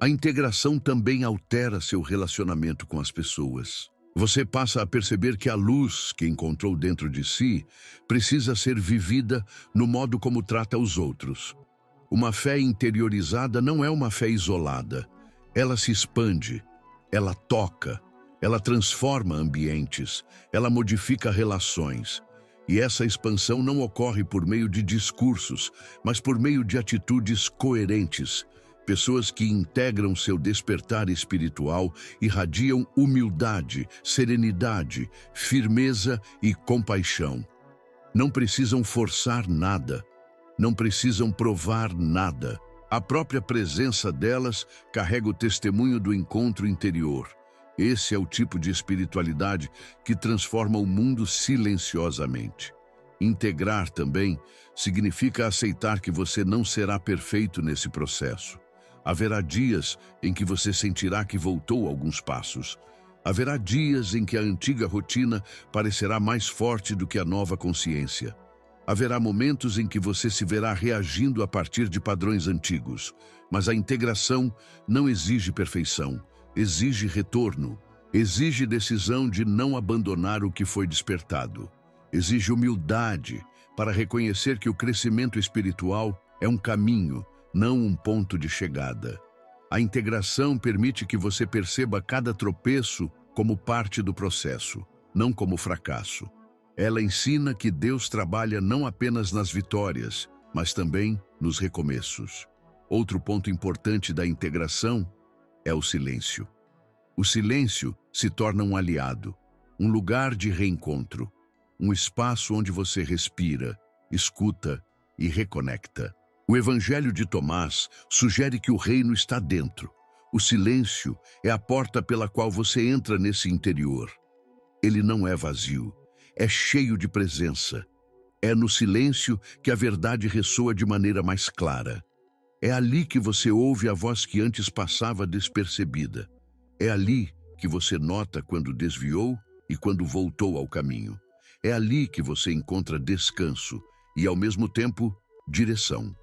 A integração também altera seu relacionamento com as pessoas. Você passa a perceber que a luz que encontrou dentro de si precisa ser vivida no modo como trata os outros. Uma fé interiorizada não é uma fé isolada. Ela se expande, ela toca, ela transforma ambientes, ela modifica relações. E essa expansão não ocorre por meio de discursos, mas por meio de atitudes coerentes. Pessoas que integram seu despertar espiritual irradiam humildade, serenidade, firmeza e compaixão. Não precisam forçar nada, não precisam provar nada. A própria presença delas carrega o testemunho do encontro interior. Esse é o tipo de espiritualidade que transforma o mundo silenciosamente. Integrar também significa aceitar que você não será perfeito nesse processo. Haverá dias em que você sentirá que voltou alguns passos. Haverá dias em que a antiga rotina parecerá mais forte do que a nova consciência. Haverá momentos em que você se verá reagindo a partir de padrões antigos. Mas a integração não exige perfeição, exige retorno. Exige decisão de não abandonar o que foi despertado. Exige humildade para reconhecer que o crescimento espiritual é um caminho, não um ponto de chegada. A integração permite que você perceba cada tropeço como parte do processo, não como fracasso. Ela ensina que Deus trabalha não apenas nas vitórias, mas também nos recomeços. Outro ponto importante da integração é o silêncio. O silêncio se torna um aliado, um lugar de reencontro, um espaço onde você respira, escuta e reconecta. O Evangelho de Tomás sugere que o reino está dentro. O silêncio é a porta pela qual você entra nesse interior. Ele não é vazio, é cheio de presença. É no silêncio que a verdade ressoa de maneira mais clara. É ali que você ouve a voz que antes passava despercebida. É ali que você nota quando desviou e quando voltou ao caminho. É ali que você encontra descanso e, ao mesmo tempo, direção.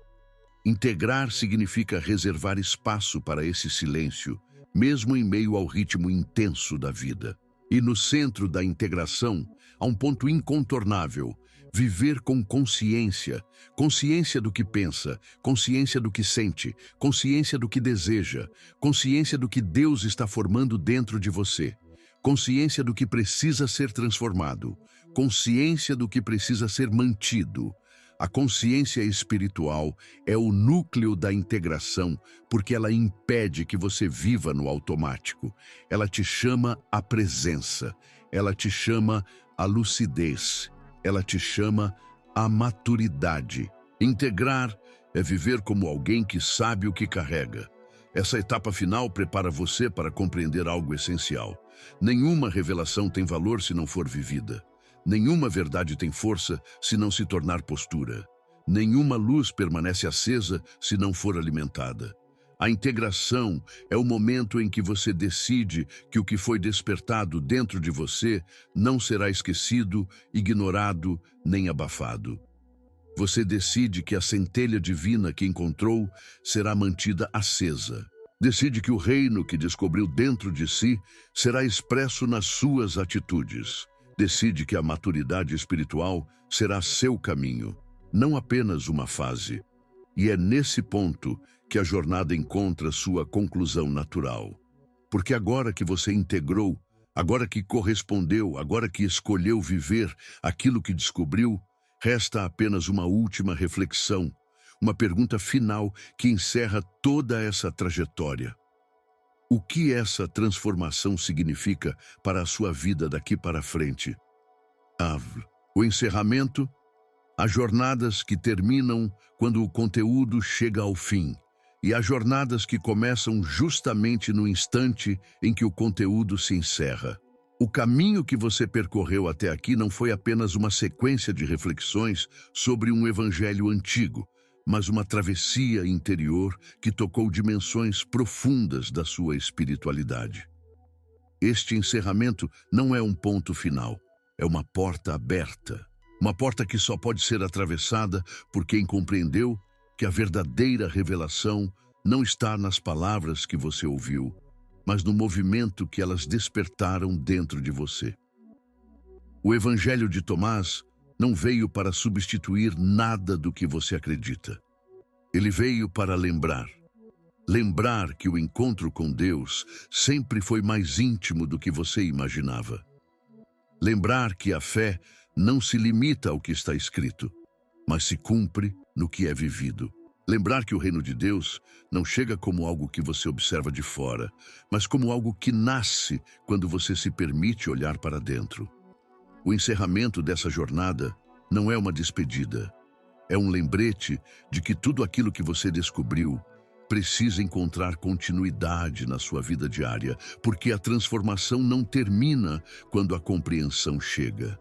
Integrar significa reservar espaço para esse silêncio, mesmo em meio ao ritmo intenso da vida. E no centro da integração, há um ponto incontornável: viver com consciência. Consciência do que pensa, consciência do que sente, consciência do que deseja, consciência do que Deus está formando dentro de você, consciência do que precisa ser transformado, consciência do que precisa ser mantido. A consciência espiritual é o núcleo da integração, porque ela impede que você viva no automático. Ela te chama à presença, ela te chama à lucidez, ela te chama à maturidade. Integrar é viver como alguém que sabe o que carrega. Essa etapa final prepara você para compreender algo essencial. Nenhuma revelação tem valor se não for vivida. Nenhuma verdade tem força se não se tornar postura. Nenhuma luz permanece acesa se não for alimentada. A integração é o momento em que você decide que o que foi despertado dentro de você não será esquecido, ignorado, nem abafado. Você decide que a centelha divina que encontrou será mantida acesa. Decide que o reino que descobriu dentro de si será expresso nas suas atitudes. Decide que a maturidade espiritual será seu caminho, não apenas uma fase. E é nesse ponto que a jornada encontra sua conclusão natural. Porque agora que você integrou, agora que correspondeu, agora que escolheu viver aquilo que descobriu, resta apenas uma última reflexão, uma pergunta final que encerra toda essa trajetória. O que essa transformação significa para a sua vida daqui para frente? O encerramento, as jornadas que terminam quando o conteúdo chega ao fim, E há jornadas que começam justamente no instante em que o conteúdo se encerra. O caminho que você percorreu até aqui não foi apenas uma sequência de reflexões sobre um evangelho antigo, mas uma travessia interior que tocou dimensões profundas da sua espiritualidade. Este encerramento não é um ponto final, é uma porta aberta. Uma porta que só pode ser atravessada por quem compreendeu que a verdadeira revelação não está nas palavras que você ouviu, mas no movimento que elas despertaram dentro de você. O Evangelho de Tomás não veio para substituir nada do que você acredita. Ele veio para lembrar. Lembrar que o encontro com Deus sempre foi mais íntimo do que você imaginava. Lembrar que a fé não se limita ao que está escrito, mas se cumpre no que é vivido. Lembrar que o reino de Deus não chega como algo que você observa de fora, mas como algo que nasce quando você se permite olhar para dentro. O encerramento dessa jornada não é uma despedida, é um lembrete de que tudo aquilo que você descobriu precisa encontrar continuidade na sua vida diária, porque a transformação não termina quando a compreensão chega.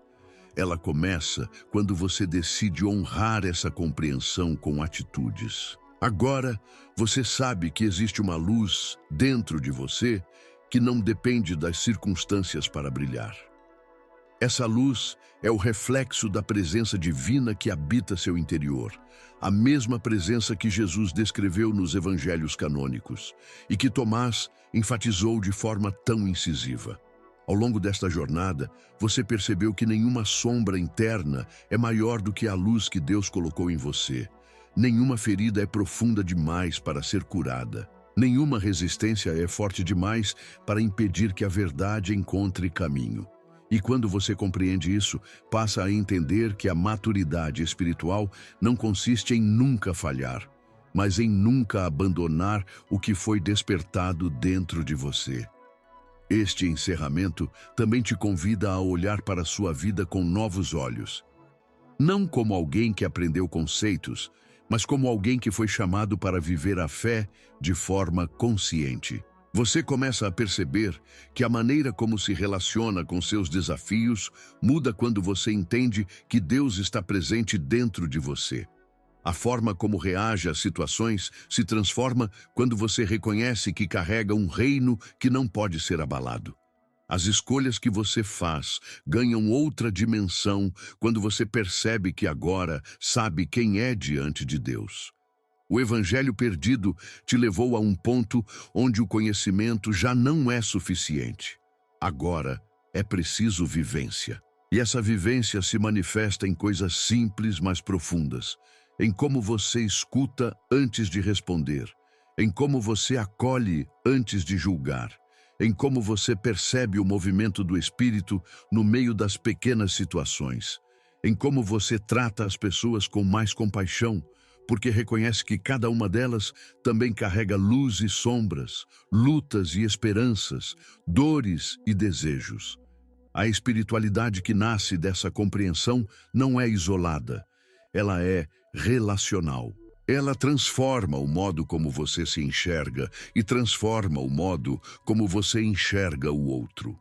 Ela começa quando você decide honrar essa compreensão com atitudes. Agora, você sabe que existe uma luz dentro de você que não depende das circunstâncias para brilhar. Essa luz é o reflexo da presença divina que habita seu interior, a mesma presença que Jesus descreveu nos evangelhos canônicos e que Tomás enfatizou de forma tão incisiva. Ao longo desta jornada, você percebeu que nenhuma sombra interna é maior do que a luz que Deus colocou em você. Nenhuma ferida é profunda demais para ser curada. Nenhuma resistência é forte demais para impedir que a verdade encontre caminho. E quando você compreende isso, passa a entender que a maturidade espiritual não consiste em nunca falhar, mas em nunca abandonar o que foi despertado dentro de você. Este encerramento também te convida a olhar para a sua vida com novos olhos. Não como alguém que aprendeu conceitos, mas como alguém que foi chamado para viver a fé de forma consciente. Você começa a perceber que a maneira como se relaciona com seus desafios muda quando você entende que Deus está presente dentro de você. A forma como reage às situações se transforma quando você reconhece que carrega um reino que não pode ser abalado. As escolhas que você faz ganham outra dimensão quando você percebe que agora sabe quem é diante de Deus. O evangelho perdido te levou a um ponto onde o conhecimento já não é suficiente. Agora é preciso vivência. E essa vivência se manifesta em coisas simples, mas profundas. Em como você escuta antes de responder, em como você acolhe antes de julgar, em como você percebe o movimento do Espírito no meio das pequenas situações, em como você trata as pessoas com mais compaixão, porque reconhece que cada uma delas também carrega luz e sombras, lutas e esperanças, dores e desejos. A espiritualidade que nasce dessa compreensão não é isolada, ela é relacional. Ela transforma o modo como você se enxerga e transforma o modo como você enxerga o outro.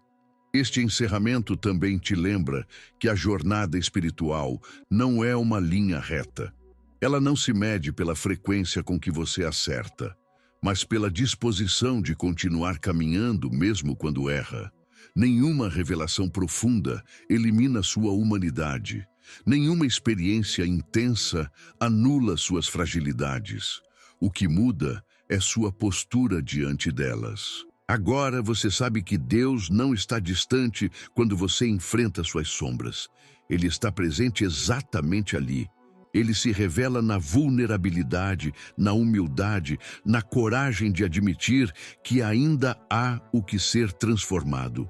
Este encerramento também te lembra que a jornada espiritual não é uma linha reta. Ela não se mede pela frequência com que você acerta, mas pela disposição de continuar caminhando mesmo quando erra. Nenhuma revelação profunda elimina sua humanidade. Nenhuma experiência intensa anula suas fragilidades. O que muda é sua postura diante delas. Agora você sabe que Deus não está distante quando você enfrenta suas sombras. Ele está presente exatamente ali. Ele se revela na vulnerabilidade, na humildade, na coragem de admitir que ainda há o que ser transformado.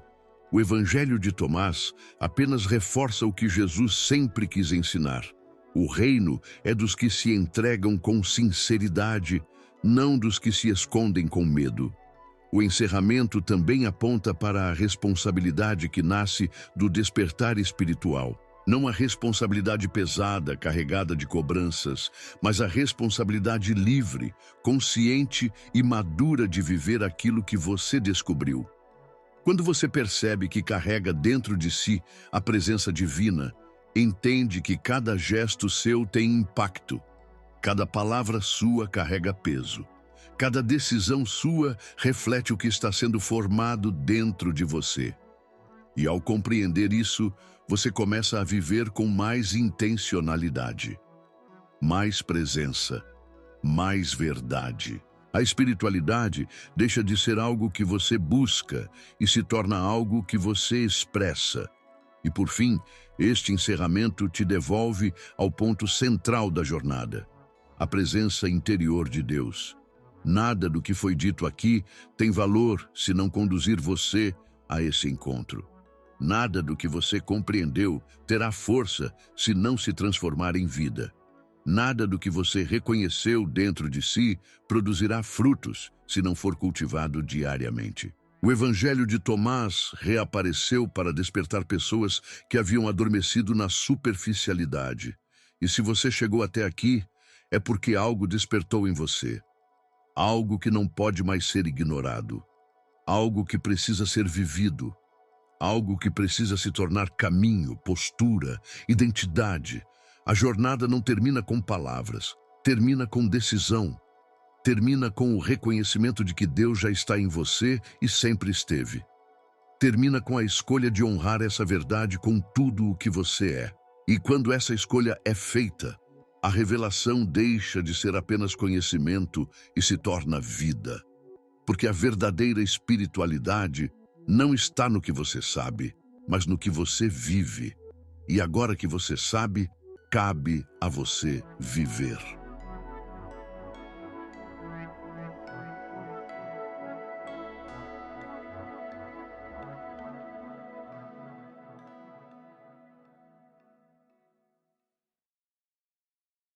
O Evangelho de Tomás apenas reforça o que Jesus sempre quis ensinar. O reino é dos que se entregam com sinceridade, não dos que se escondem com medo. O encerramento também aponta para a responsabilidade que nasce do despertar espiritual. Não a responsabilidade pesada, carregada de cobranças, mas a responsabilidade livre, consciente e madura de viver aquilo que você descobriu. Quando você percebe que carrega dentro de si a presença divina, entende que cada gesto seu tem impacto, cada palavra sua carrega peso, cada decisão sua reflete o que está sendo formado dentro de você. E ao compreender isso, você começa a viver com mais intencionalidade, mais presença, mais verdade. A espiritualidade deixa de ser algo que você busca e se torna algo que você expressa. E por fim, este encerramento te devolve ao ponto central da jornada, a presença interior de Deus. Nada do que foi dito aqui tem valor se não conduzir você a esse encontro. Nada do que você compreendeu terá força se não se transformar em vida. Nada do que você reconheceu dentro de si produzirá frutos se não for cultivado diariamente. O Evangelho de Tomás reapareceu para despertar pessoas que haviam adormecido na superficialidade. E se você chegou até aqui, é porque algo despertou em você. Algo que não pode mais ser ignorado. Algo que precisa ser vivido. Algo que precisa se tornar caminho, postura, identidade. A jornada não termina com palavras, termina com decisão. Termina com o reconhecimento de que Deus já está em você e sempre esteve. Termina com a escolha de honrar essa verdade com tudo o que você é. E quando essa escolha é feita, a revelação deixa de ser apenas conhecimento e se torna vida. Porque a verdadeira espiritualidade não está no que você sabe, mas no que você vive. E agora que você sabe, cabe a você viver.